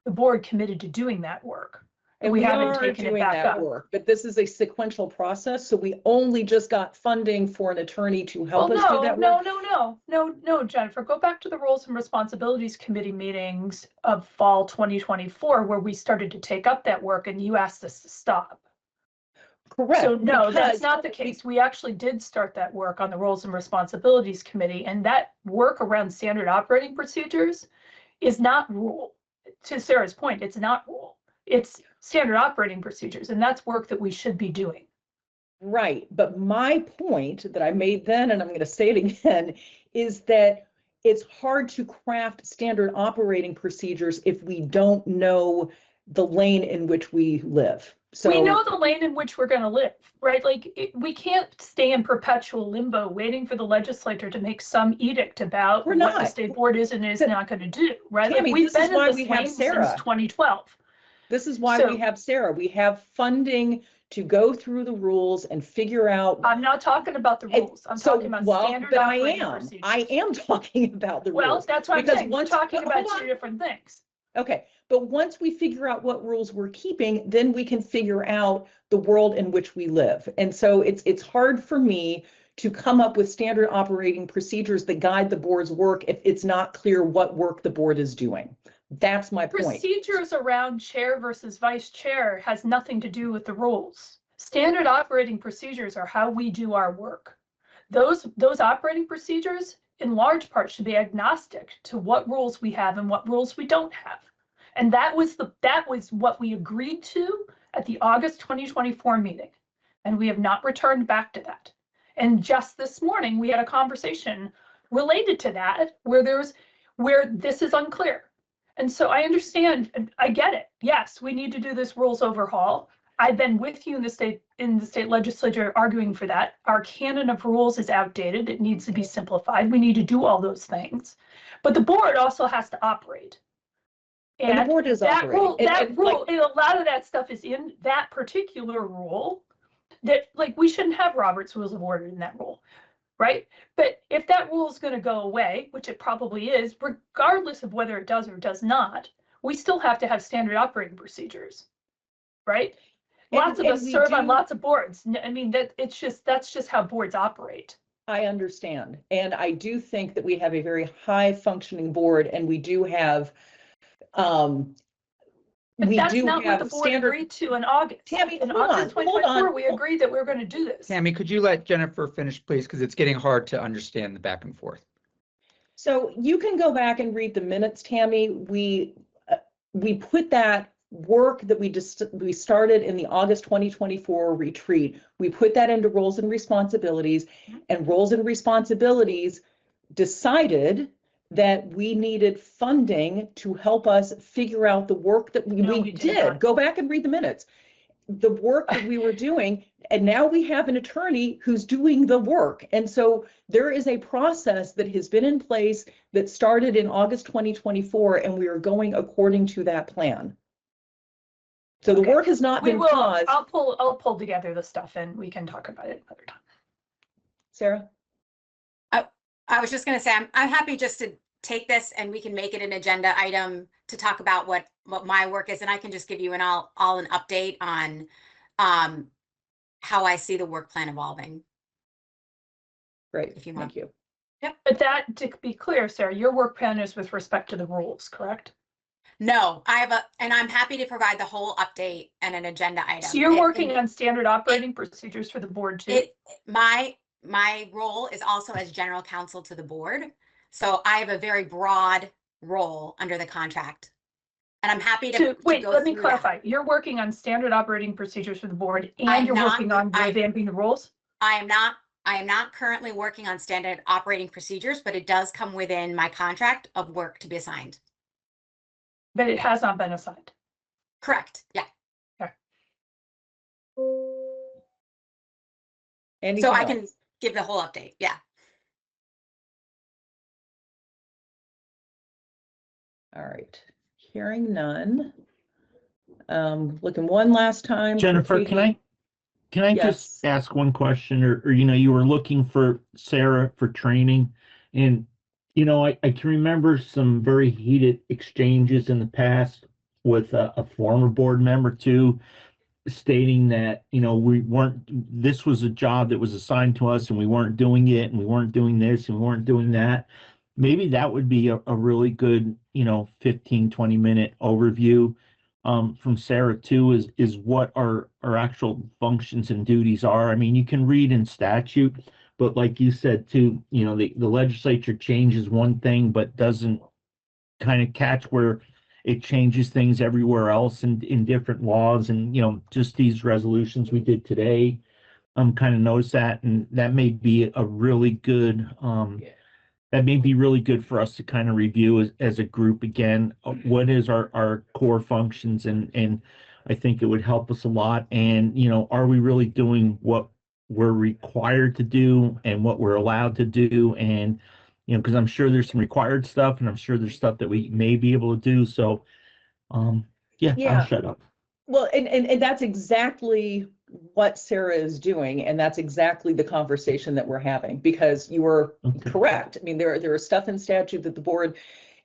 the board committed to doing that work. And we haven't taken it back up. But this is a sequential process, so we only just got funding for an attorney to help us do that work. No, Jennifer, go back to the Roles and Responsibilities Committee meetings of fall 2024, where we started to take up that work and you asked us to stop. Correct. So no, that's not the case. We actually did start that work on the Roles and Responsibilities Committee, and that work around standard operating procedures is not rule. To Sarah's point, it's not rule. It's standard operating procedures, and that's work that we should be doing. Right, but my point that I made then, and I'm going to say it again, is that it's hard to craft standard operating procedures if we don't know the lane in which we live. So we know the lane in which we're going to live, right? We can't stay in perpetual limbo waiting for the legislature to make some edict about what the state board is and is not going to do, right? Tammy, We've been in this lane since 2012. This is why we have Sarah. We have funding to go through the rules and figure out. I'm not talking about the rules. I'm talking about standard operating procedures. I am talking about the rules. Well, that's why I'm saying we're talking about two different things. Okay, but once we figure out what rules we're keeping, then we can figure out the world in which we live. And so it's hard for me to come up with standard operating procedures that guide the board's work if it's not clear what work the board is doing. That's my point. Procedures around chair versus vice chair has nothing to do with the rules. Standard operating procedures are how we do our work. Those operating procedures in large part should be agnostic to what rules we have and what rules we don't have. And that was what we agreed to at the August 2024 meeting. And we have not returned back to that. And just this morning, we had a conversation related to that where this is unclear. And so I understand, and I get it. Yes, we need to do this rules overhaul. I've been with you in the state legislature arguing for that. Our canon of rules is outdated. It needs to be simplified. We need to do all those things. But the board also has to operate. And the board is that operating. Rule, and a lot of that stuff is in that particular rule that, like, we shouldn't have Robert's Rules of Order in that rule, right? But if that rule is going to go away, which it probably is, regardless of whether it does or does not, we still have to have standard operating procedures, right? Lots of us serve on lots of boards. I mean, that's just how boards operate. I understand. And I do think that we have a very high functioning board, and we do have But that's not what the board agreed to in August. Tammy, in hold August on, hold 2024, on. we agreed that we were going to do this. Tammy, could you let Jennifer finish, please? Because it's getting hard to understand the back and forth. So you can go back and read the minutes, Tammy. We put that work that we started in the August 2024 retreat. We put that into roles and responsibilities, and roles and responsibilities decided that we needed funding to help us figure out the work that we did. Go back and read the minutes. The work that we were doing, and now we have an attorney who's doing the work. And so there is a process that has been in place that started in August 2024, and we are going according to that plan. So the work has not been paused. I'll pull together the stuff and we can talk about it another time. Sarah? I was just going to say, I'm happy just to take this and we can make it an agenda item to talk about what my work is. And I can just give you an update on how I see the work plan evolving. Great, if you want. thank you. Yep. But that, to be clear, Sarah, your work plan is with respect to the rules, correct? No, and I'm happy to provide the whole update and an agenda item. So you're working on standard operating procedures for the board too? My role is also as general counsel to the board. So I have a very broad role under the contract. And I'm happy to wait, go let me through clarify. that. You're working on standard operating procedures for the board and you're working on revamping the rules? I am not currently working on standard operating procedures, but it does come within my contract of work to be assigned. But it has not been assigned. Correct. Yeah. Okay. So I can give the whole update. Yeah. All right. Hearing none. Looking one last time. Jennifer, can I Yes. just ask one question? Or you were looking for Sarah for training, and I can remember some very heated exchanges in the past with a former board member too, stating that this was a job that was assigned to us and we weren't doing it, and we weren't doing this and we weren't doing that. Maybe that would be a really good 15-20 minute overview from Sarah too, is what our actual functions and duties are. I mean, you can read in statute, but like you said too, the legislature changes one thing but doesn't kind of catch where it changes things everywhere else in different laws. And just these resolutions we did today, kind of notice that, and that may be a really good that may be really good for us to kind of review as a group again. What is our core functions, and I think it would help us a lot. And are we really doing what we're required to do and what we're allowed to do? And because I'm sure there's some required stuff, and I'm sure there's stuff that we may be able to do. So yeah, I'll shut up. Well, and that's exactly what Sarah is doing, and that's exactly the conversation that we're having, because you were correct. I mean, there is stuff in statute that the board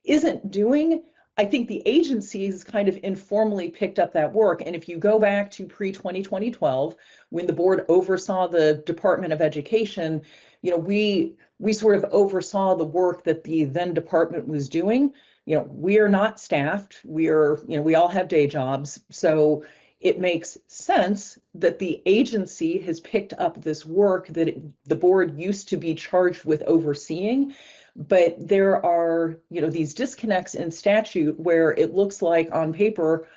isn't doing. I think the agencies kind of informally picked up that work. And if you go back to pre-2012, when the board oversaw the Department of Education, we sort of oversaw the work that the then department was doing. we are not staffed. We all have day jobs. So it makes sense that the agency has picked up this work that the board used to be charged with overseeing. But there are, these disconnects in statute where it looks like on paper,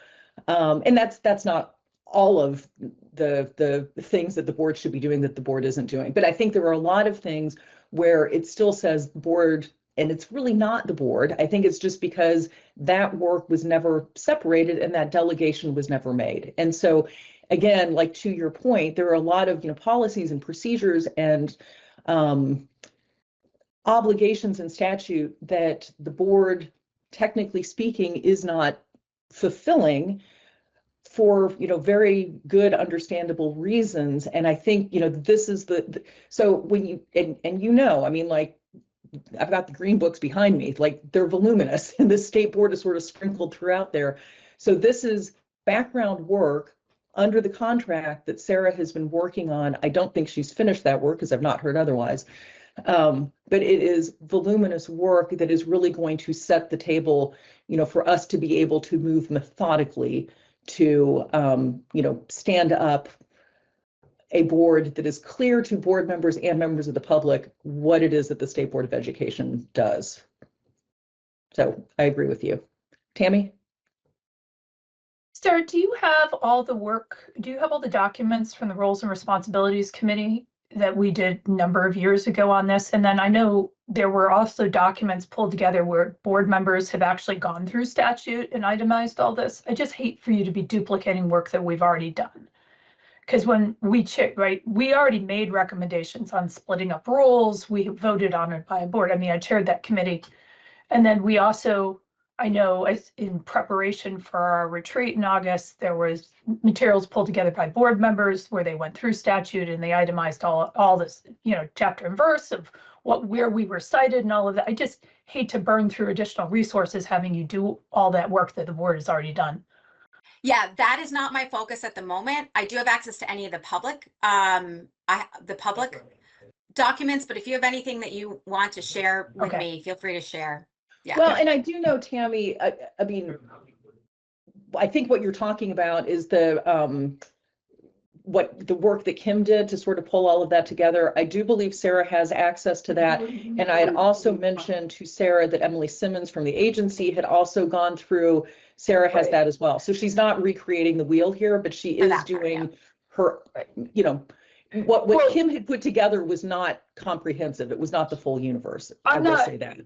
and that's not all of the things that the board should be doing that the board isn't doing. But I think there are a lot of things where it still says board, and it's really not the board. I think it's just because that work was never separated and that delegation was never made. And so again, like to your point, there are a lot of, policies and procedures and obligations in statute that the board, technically speaking, is not fulfilling for, very good, understandable reasons. And I think, this is so when you, and I mean, like, I've got the green books behind me, like they're voluminous, and the state board is sort of sprinkled throughout there. So this is background work under the contract that Sarah has been working on. I don't think she's finished that work because I've not heard otherwise. But it is voluminous work that is really going to set the table, for us to be able to move methodically to, stand up a board that is clear to board members and members of the public what it is that the State Board of Education does. So I agree with you. Tammy? Sarah, do you have all the documents from the Roles and Responsibilities Committee that we did a number of years ago on this? And then I know there were also documents pulled together where board members have actually gone through statute and itemized all this. I just hate for you to be duplicating work that we've already done. Because when we we already made recommendations on splitting up roles. We voted on it by a board. I mean, I chaired that committee. And then we also, I know as in preparation for our retreat in August, there was materials pulled together by board members where they went through statute and they itemized all this, chapter and verse of where we were cited and all of that. I just hate to burn through additional resources having you do all that work that the board has already done. Yeah, that is not my focus at the moment. I do have access to any of the public, public documents, but if you have anything that you want to share with me, feel free to share. Yeah. Well, and I do know, Tammy, I mean, I think what you're talking about is the work that Kim did to sort of pull all of that together. I do believe Sarah has access to that. And I had also mentioned to Sarah that Emily Simmons from the agency had also gone through. Sarah has that as well. So she's not recreating the wheel here, but she is doing her, what Kim had put together was not comprehensive. It was not the full universe. I will say that.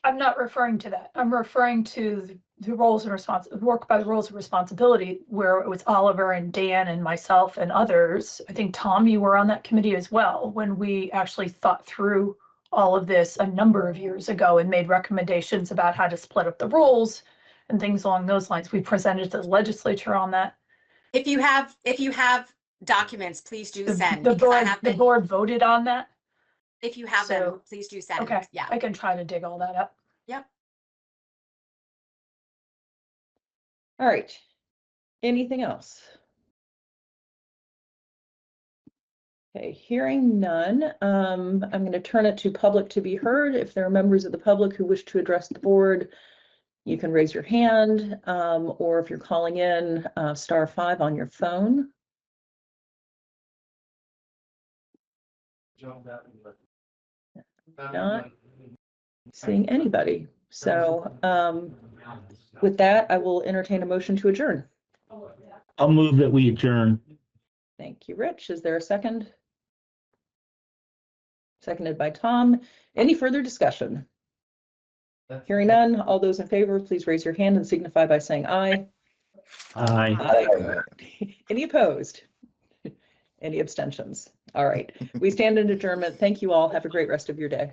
I'm not referring to that. I'm referring to the roles and work by the roles of responsibility, where it was Oliver and Dan and myself and others. I think Tom, you were on that committee as well, when we actually thought through all of this a number of years ago and made recommendations about how to split up the roles and things along those lines. We presented to the legislature on that. If you have documents, please do send. The board voted on that. If you have them, please do send. Okay. Yeah. I can try to dig all that up. Yep. All right. Anything else? Okay, hearing none, I'm going to turn it to public to be heard. If there are members of the public who wish to address the board, you can raise your hand, or if you're calling in, *5 on your phone. Not seeing anybody. So with that, I will entertain a motion to adjourn. I'll move that we adjourn. Thank you, Rich. Is there a second? Seconded by Tom. Any further discussion? Hearing none, all those in favor, please raise your hand and signify by saying aye. Aye. Aye. Any opposed? Any abstentions? All right. We stand in adjournment. Thank you all. Have a great rest of your day.